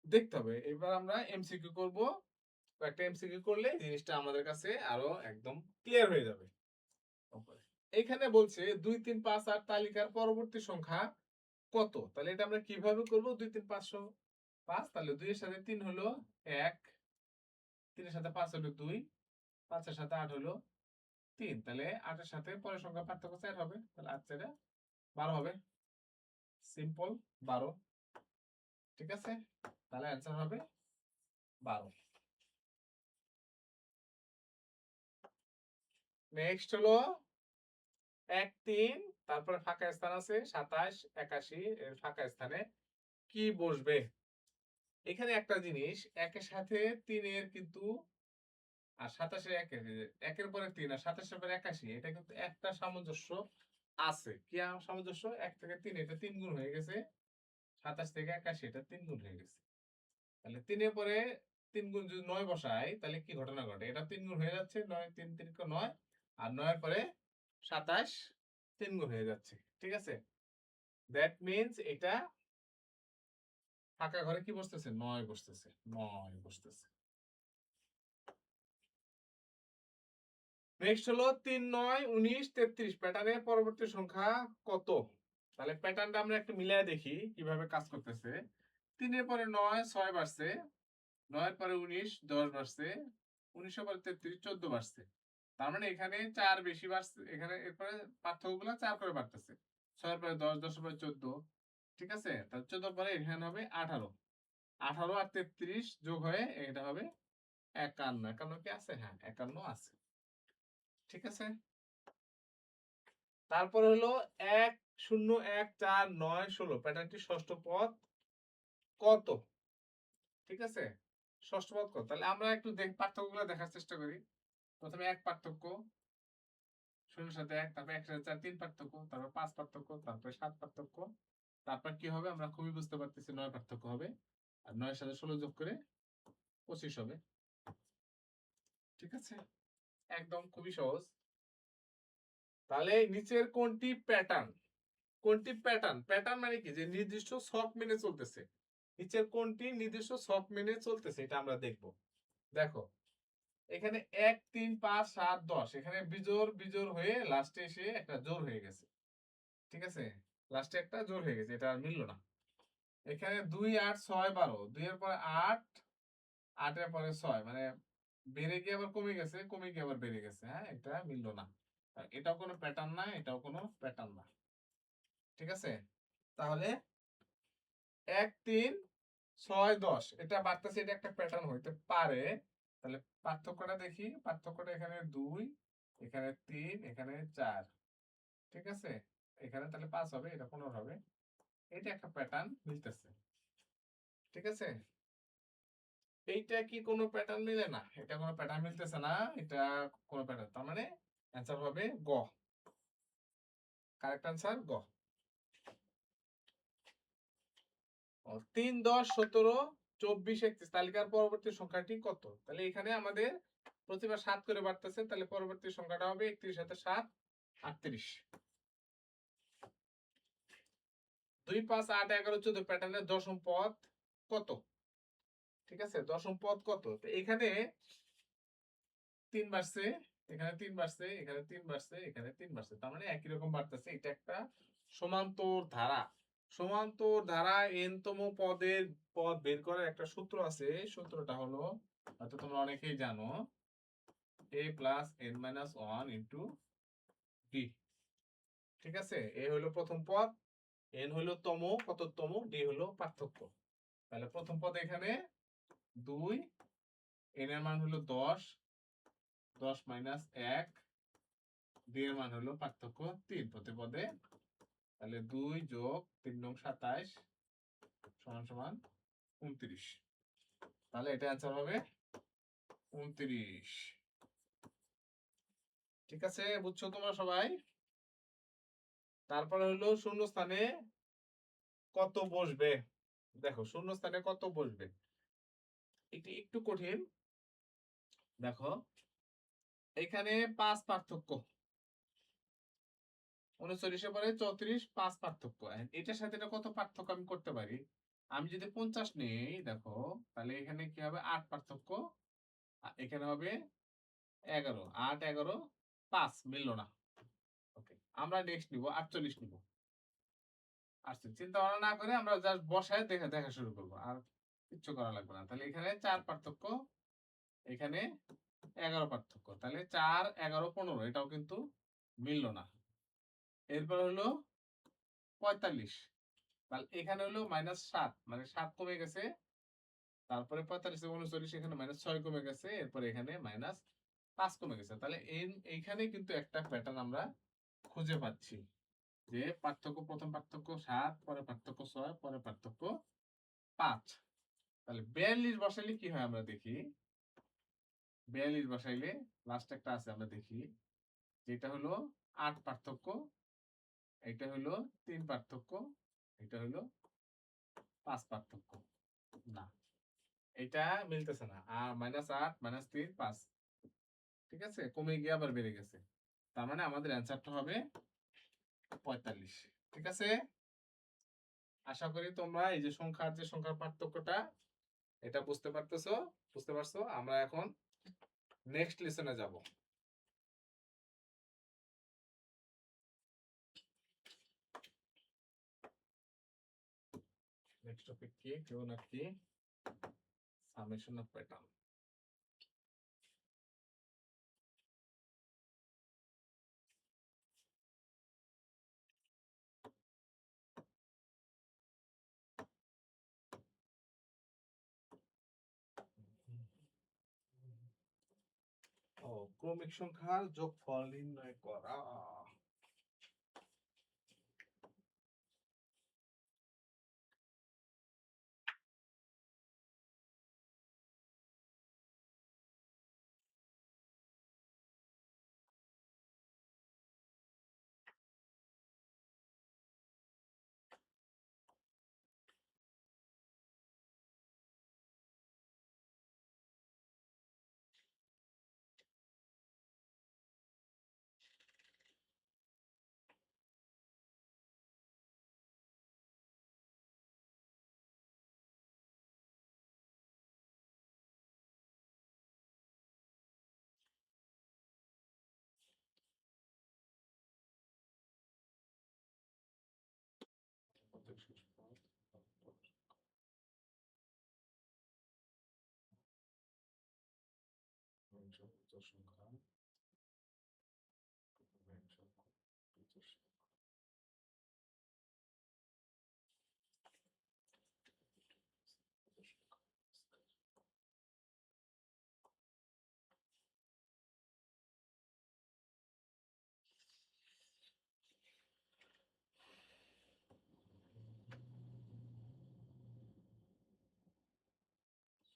দেখতে হবে। এবার আমরা এমসিকিউ করব। কয়েকটা এমসিকিউ করলে জিনিসটা আমাদের কাছে আরো একদম ক্লিয়ার হয়ে যাবে। এখানে বলছে 2 3 5 8 তালিকার পরবর্তী সংখ্যা কত? তাহলে এটা আমরা কিভাবে করব? 2 3 5 5, তাহলে 2 এর সাথে 3 হলো 1, 3 এর সাথে 5 হলো 2, 5 এর সাথে 8 হলো 3, তাহলে 8 এর সাথে পরের সংখ্যা পার্থক্য 4 হবে, তাহলে 8 4 12 হবে। সিম্পল, 12। ঠিক আছে? তাহলে অ্যান্সার হবে 12। নেক্সট হলো 1 3, তারপরে ফাঁকা স্থান আছে 27 81, এর ফাঁকা স্থানে কি বসবে? এখানে একটা জিনিস, 1 এর সাথে 3 এর কিন্তু, আর 27 এর 1 এর পরে 3 আর 27 এর পরে 81, এটা কিন্তু একটা সামঞ্জস্য আছে। কি সামঞ্জস্য? 1 থেকে 3 এটা 3 গুণ হয়ে গেছে, 27 থেকে 81 এটা 3 গুণ হয়ে গেছে। তাহলে 3 এর পরে 3 গুণ যদি 9 বসাই তাহলে কি ঘটনা ঘটে? এটা 3 গুণ হয়ে যাচ্ছে, 9 3 3 9, আর 9 এর পরে 27 3 গুণ হয়ে যাচ্ছে। ঠিক আছে? দ্যাট মিন্স এটা ফাঁকা ঘরে কি বসতেছে? 9 বসতেছে, 9 বসতেছে। নেক্সট হলো 3 9 19 33, প্যাটার্নের পরবর্তী সংখ্যা কত? তাহলে প্যাটার্নটা আমরা একটু মিলায় দেখি কিভাবে কাজ করতেছে। 3 এর পরে 9 6 বাড়ছে, 9 এর পরে 19 10 বাড়ছে, 19 এর পরে 33 14 বাড়ছে। তার মানে এখানে 4 বেশি বাড়ছে, এখানে এরপরে পার্থক্যগুলো 4 করে বাড়তেছে। 6 এর পরে 10 10 এর পরে 14। ঠিক আছে? তাহলে 14 এর পরে এখানে হবে 18। 18 আর 33 যোগ হয়ে এটা হবে 51। 51 কি আছে? হ্যাঁ, 51 আছে। ঠিক আছে? তারপর হলো 1 0 1 4 9 16, প্যাটার্নটি ষষ্ঠ পদ কত? ঠিক আছে? ষষ্ঠ পদ কত? তাহলে আমরা একটু পার্থক্যগুলো দেখার চেষ্টা করি। প্রথমে 1 পার্থক্য, 0 এর সাথে 1, তারপর 1 এর সাথে 4 3 পার্থক্য, তারপর 5 পার্থক্য, তারপর 7 পার্থক্য। তারপর কি হবে? আমরা খুবই বুঝতে পারতেছি 9 পার্থক্য হবে। আর 9 এর সাথে 16 যোগ করে 25 হবে। ঠিক আছে? একদম খুবই সহজ। তাহলে নিচের কোনটি প্যাটার্ন? কোনটি প্যাটার্ন? প্যাটার্ন মানে কি? যে নির্দিষ্ট ছক মেনে চলতেছে। নিচের কোনটি নির্দিষ্ট ছক মেনে চলতেছে এটা আমরা দেখব। দেখো, এখানে 1 3 5 7 10, এখানে বিজোড় বিজোড় হয়ে লাস্টে এসে একটা জোড় হয়ে গেছে। ঠিক আছে, লাস্টে একটা জোর হয়ে গেছে, এটা আর মিললো না। এখানে 2 8 6 12, 2 এর পরে 8, 8 এর পরে 6, মানে বেড়ে গিয়ে আবার কমে গেছে, কমে গিয়ে আবার বেড়ে গেছে। হ্যাঁ, এটা মিললো না। আর এটাও কোনো প্যাটার্ন না, এটাও কোনো প্যাটার্ন না। ঠিক আছে, তাহলে 1 3 6 10 এটা বাড়তেছে, এটা একটা প্যাটার্ন হইতে পারে। তাহলে পার্থক্যটা দেখি, পার্থক্যটা এখানে 2, এখানে 3, এখানে 4। ঠিক আছে, এখানে তাহলে 5 হবে, এটা 15 হবে। এটা একটা প্যাটার্ন মিলতেছে। ঠিক আছে, এইটা কি কোনো প্যাটার্ন মিলে না, এটা কোনো প্যাটার্ন মিলতেছে না, এটা কোনো প্যাটার্ন, তার মানে অ্যান্সার হবে গ। কারেক্ট অ্যান্সার গ। 3 10 17 24 31 তালিকার পরবর্তী সংখ্যাটি কত? তাহলে এখানে আমাদের প্রতিবার 7 করে বাড়তেছে, তাহলে পরবর্তী সংখ্যাটা হবে 31 সাথে 7 38। 2 5 8 11 14 প্যাটার্নের দশম পদ কত? ঠিক আছে, দশম পদ কত? তো এখানে 3 বাড়ছে, এখানে 3 বাড়ছে, এখানে 3 বাড়ছে, এখানে 3 বাড়ছে, তার মানে একই রকম বাড়তেছে। এটা একটা সমান্তর ধারা। সমান্তর ধারা n তম পদের পদ বের করার একটা সূত্র আছে। সূত্রটা হলো, হয়তো তোমরা অনেকেই জানো, a plus n minus 1 into d। ঠিক আছে, a হলো প্রথম পদ, n হলো তম, কততম, d হলো পার্থক্য। তাহলে প্রথম পদ এখানে 2, n এর মান হলো 10, 10 মাইনাস 1, d এর মান হলো পার্থক্য 3 প্রতি পদে। তাহলে 2 যোগ 3 নং 27 সমান সমান 29। তাহলে এটা অ্যান্সার হবে 29। ঠিক আছে, বুঝছো তোমরা সবাই? তারপরে হলো শূন্য স্থানে কত বসবে। দেখো শূন্য স্থানে কত বসবে, এটি একটু কঠিন। দেখো এখানে 5 পার্থক্য, 39 পরে 34, 5 পার্থক্য। এটার সাথে এটা কত পার্থক্য আমি করতে পারি? আমি যদি 50 নেই, দেখো তাহলে এখানে কি হবে 8 পার্থক্য, এখানে হবে 11, 8 11 5, মিললো না। ওকে, আমরা নেক্সট নিব 48 নিব। আচ্ছা, চিন্তা ভাবনা না করে আমরা জাস্ট বসায় দেখা দেখা শুরু করব, আর কিচ্ছু করা লাগবে না। তাহলে এখানে 4 পার্থক্য, এখানে 11 পার্থক্য, তাহলে 4 11 15, এটাও কিন্তু মিললো না। এরপর হলো 45, তাহলে এখানে হলো -7, মানে 7 কমে গেছে। তারপরে 45 থেকে 39, এখানে -6 কমে গেছে। এরপরে এখানে -5 কমে গেছে। তাহলে এইখানে কিন্তু একটা প্যাটার্ন আমরা খুঁজে পাচ্ছি, যে পার্থক্য, প্রথম পার্থক্য 7, পরে পার্থক্য 6, পরে পার্থক্য 5। তাহলে 42 বসাইলে কি হয় আমরা দেখি। 42 বসাইলে লাস্ট একটা আছে, আমরা দেখি, যেটা হলো 8 পার্থক্য, এটা হলো 3 পার্থক্য, এটা হলো 5 পার্থক্য। না, এটা মিলতেছে না। আর -8 -3 5, ঠিক আছে, কমে গিয়ে আবার বেড়ে গেছে। তার মানে আমাদের অ্যান্সারটা হবে 45। ঠিক আছে, আশা করি তোমরা এই যে সংখ্যার পার্থক্যটা এটা বুঝতে পারতেছো, বুঝতে পারছো। আমরা এখন নেক্সট লেসনে যাব। নেক্সট টপিক কি, কেউ নাকি সামেশন অফ প্যাটার্ন। ও, ক্রমিক সংখ্যার যোগফল নির্ণয় করা। বিজোড় সংখ্যা বিজোড় সংখ্যা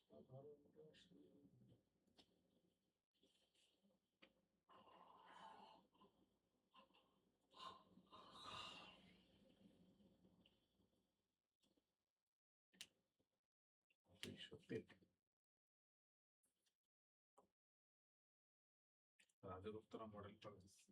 সাধারণ রাশি 203 রাজগুপ্তরা মডেল কলেজ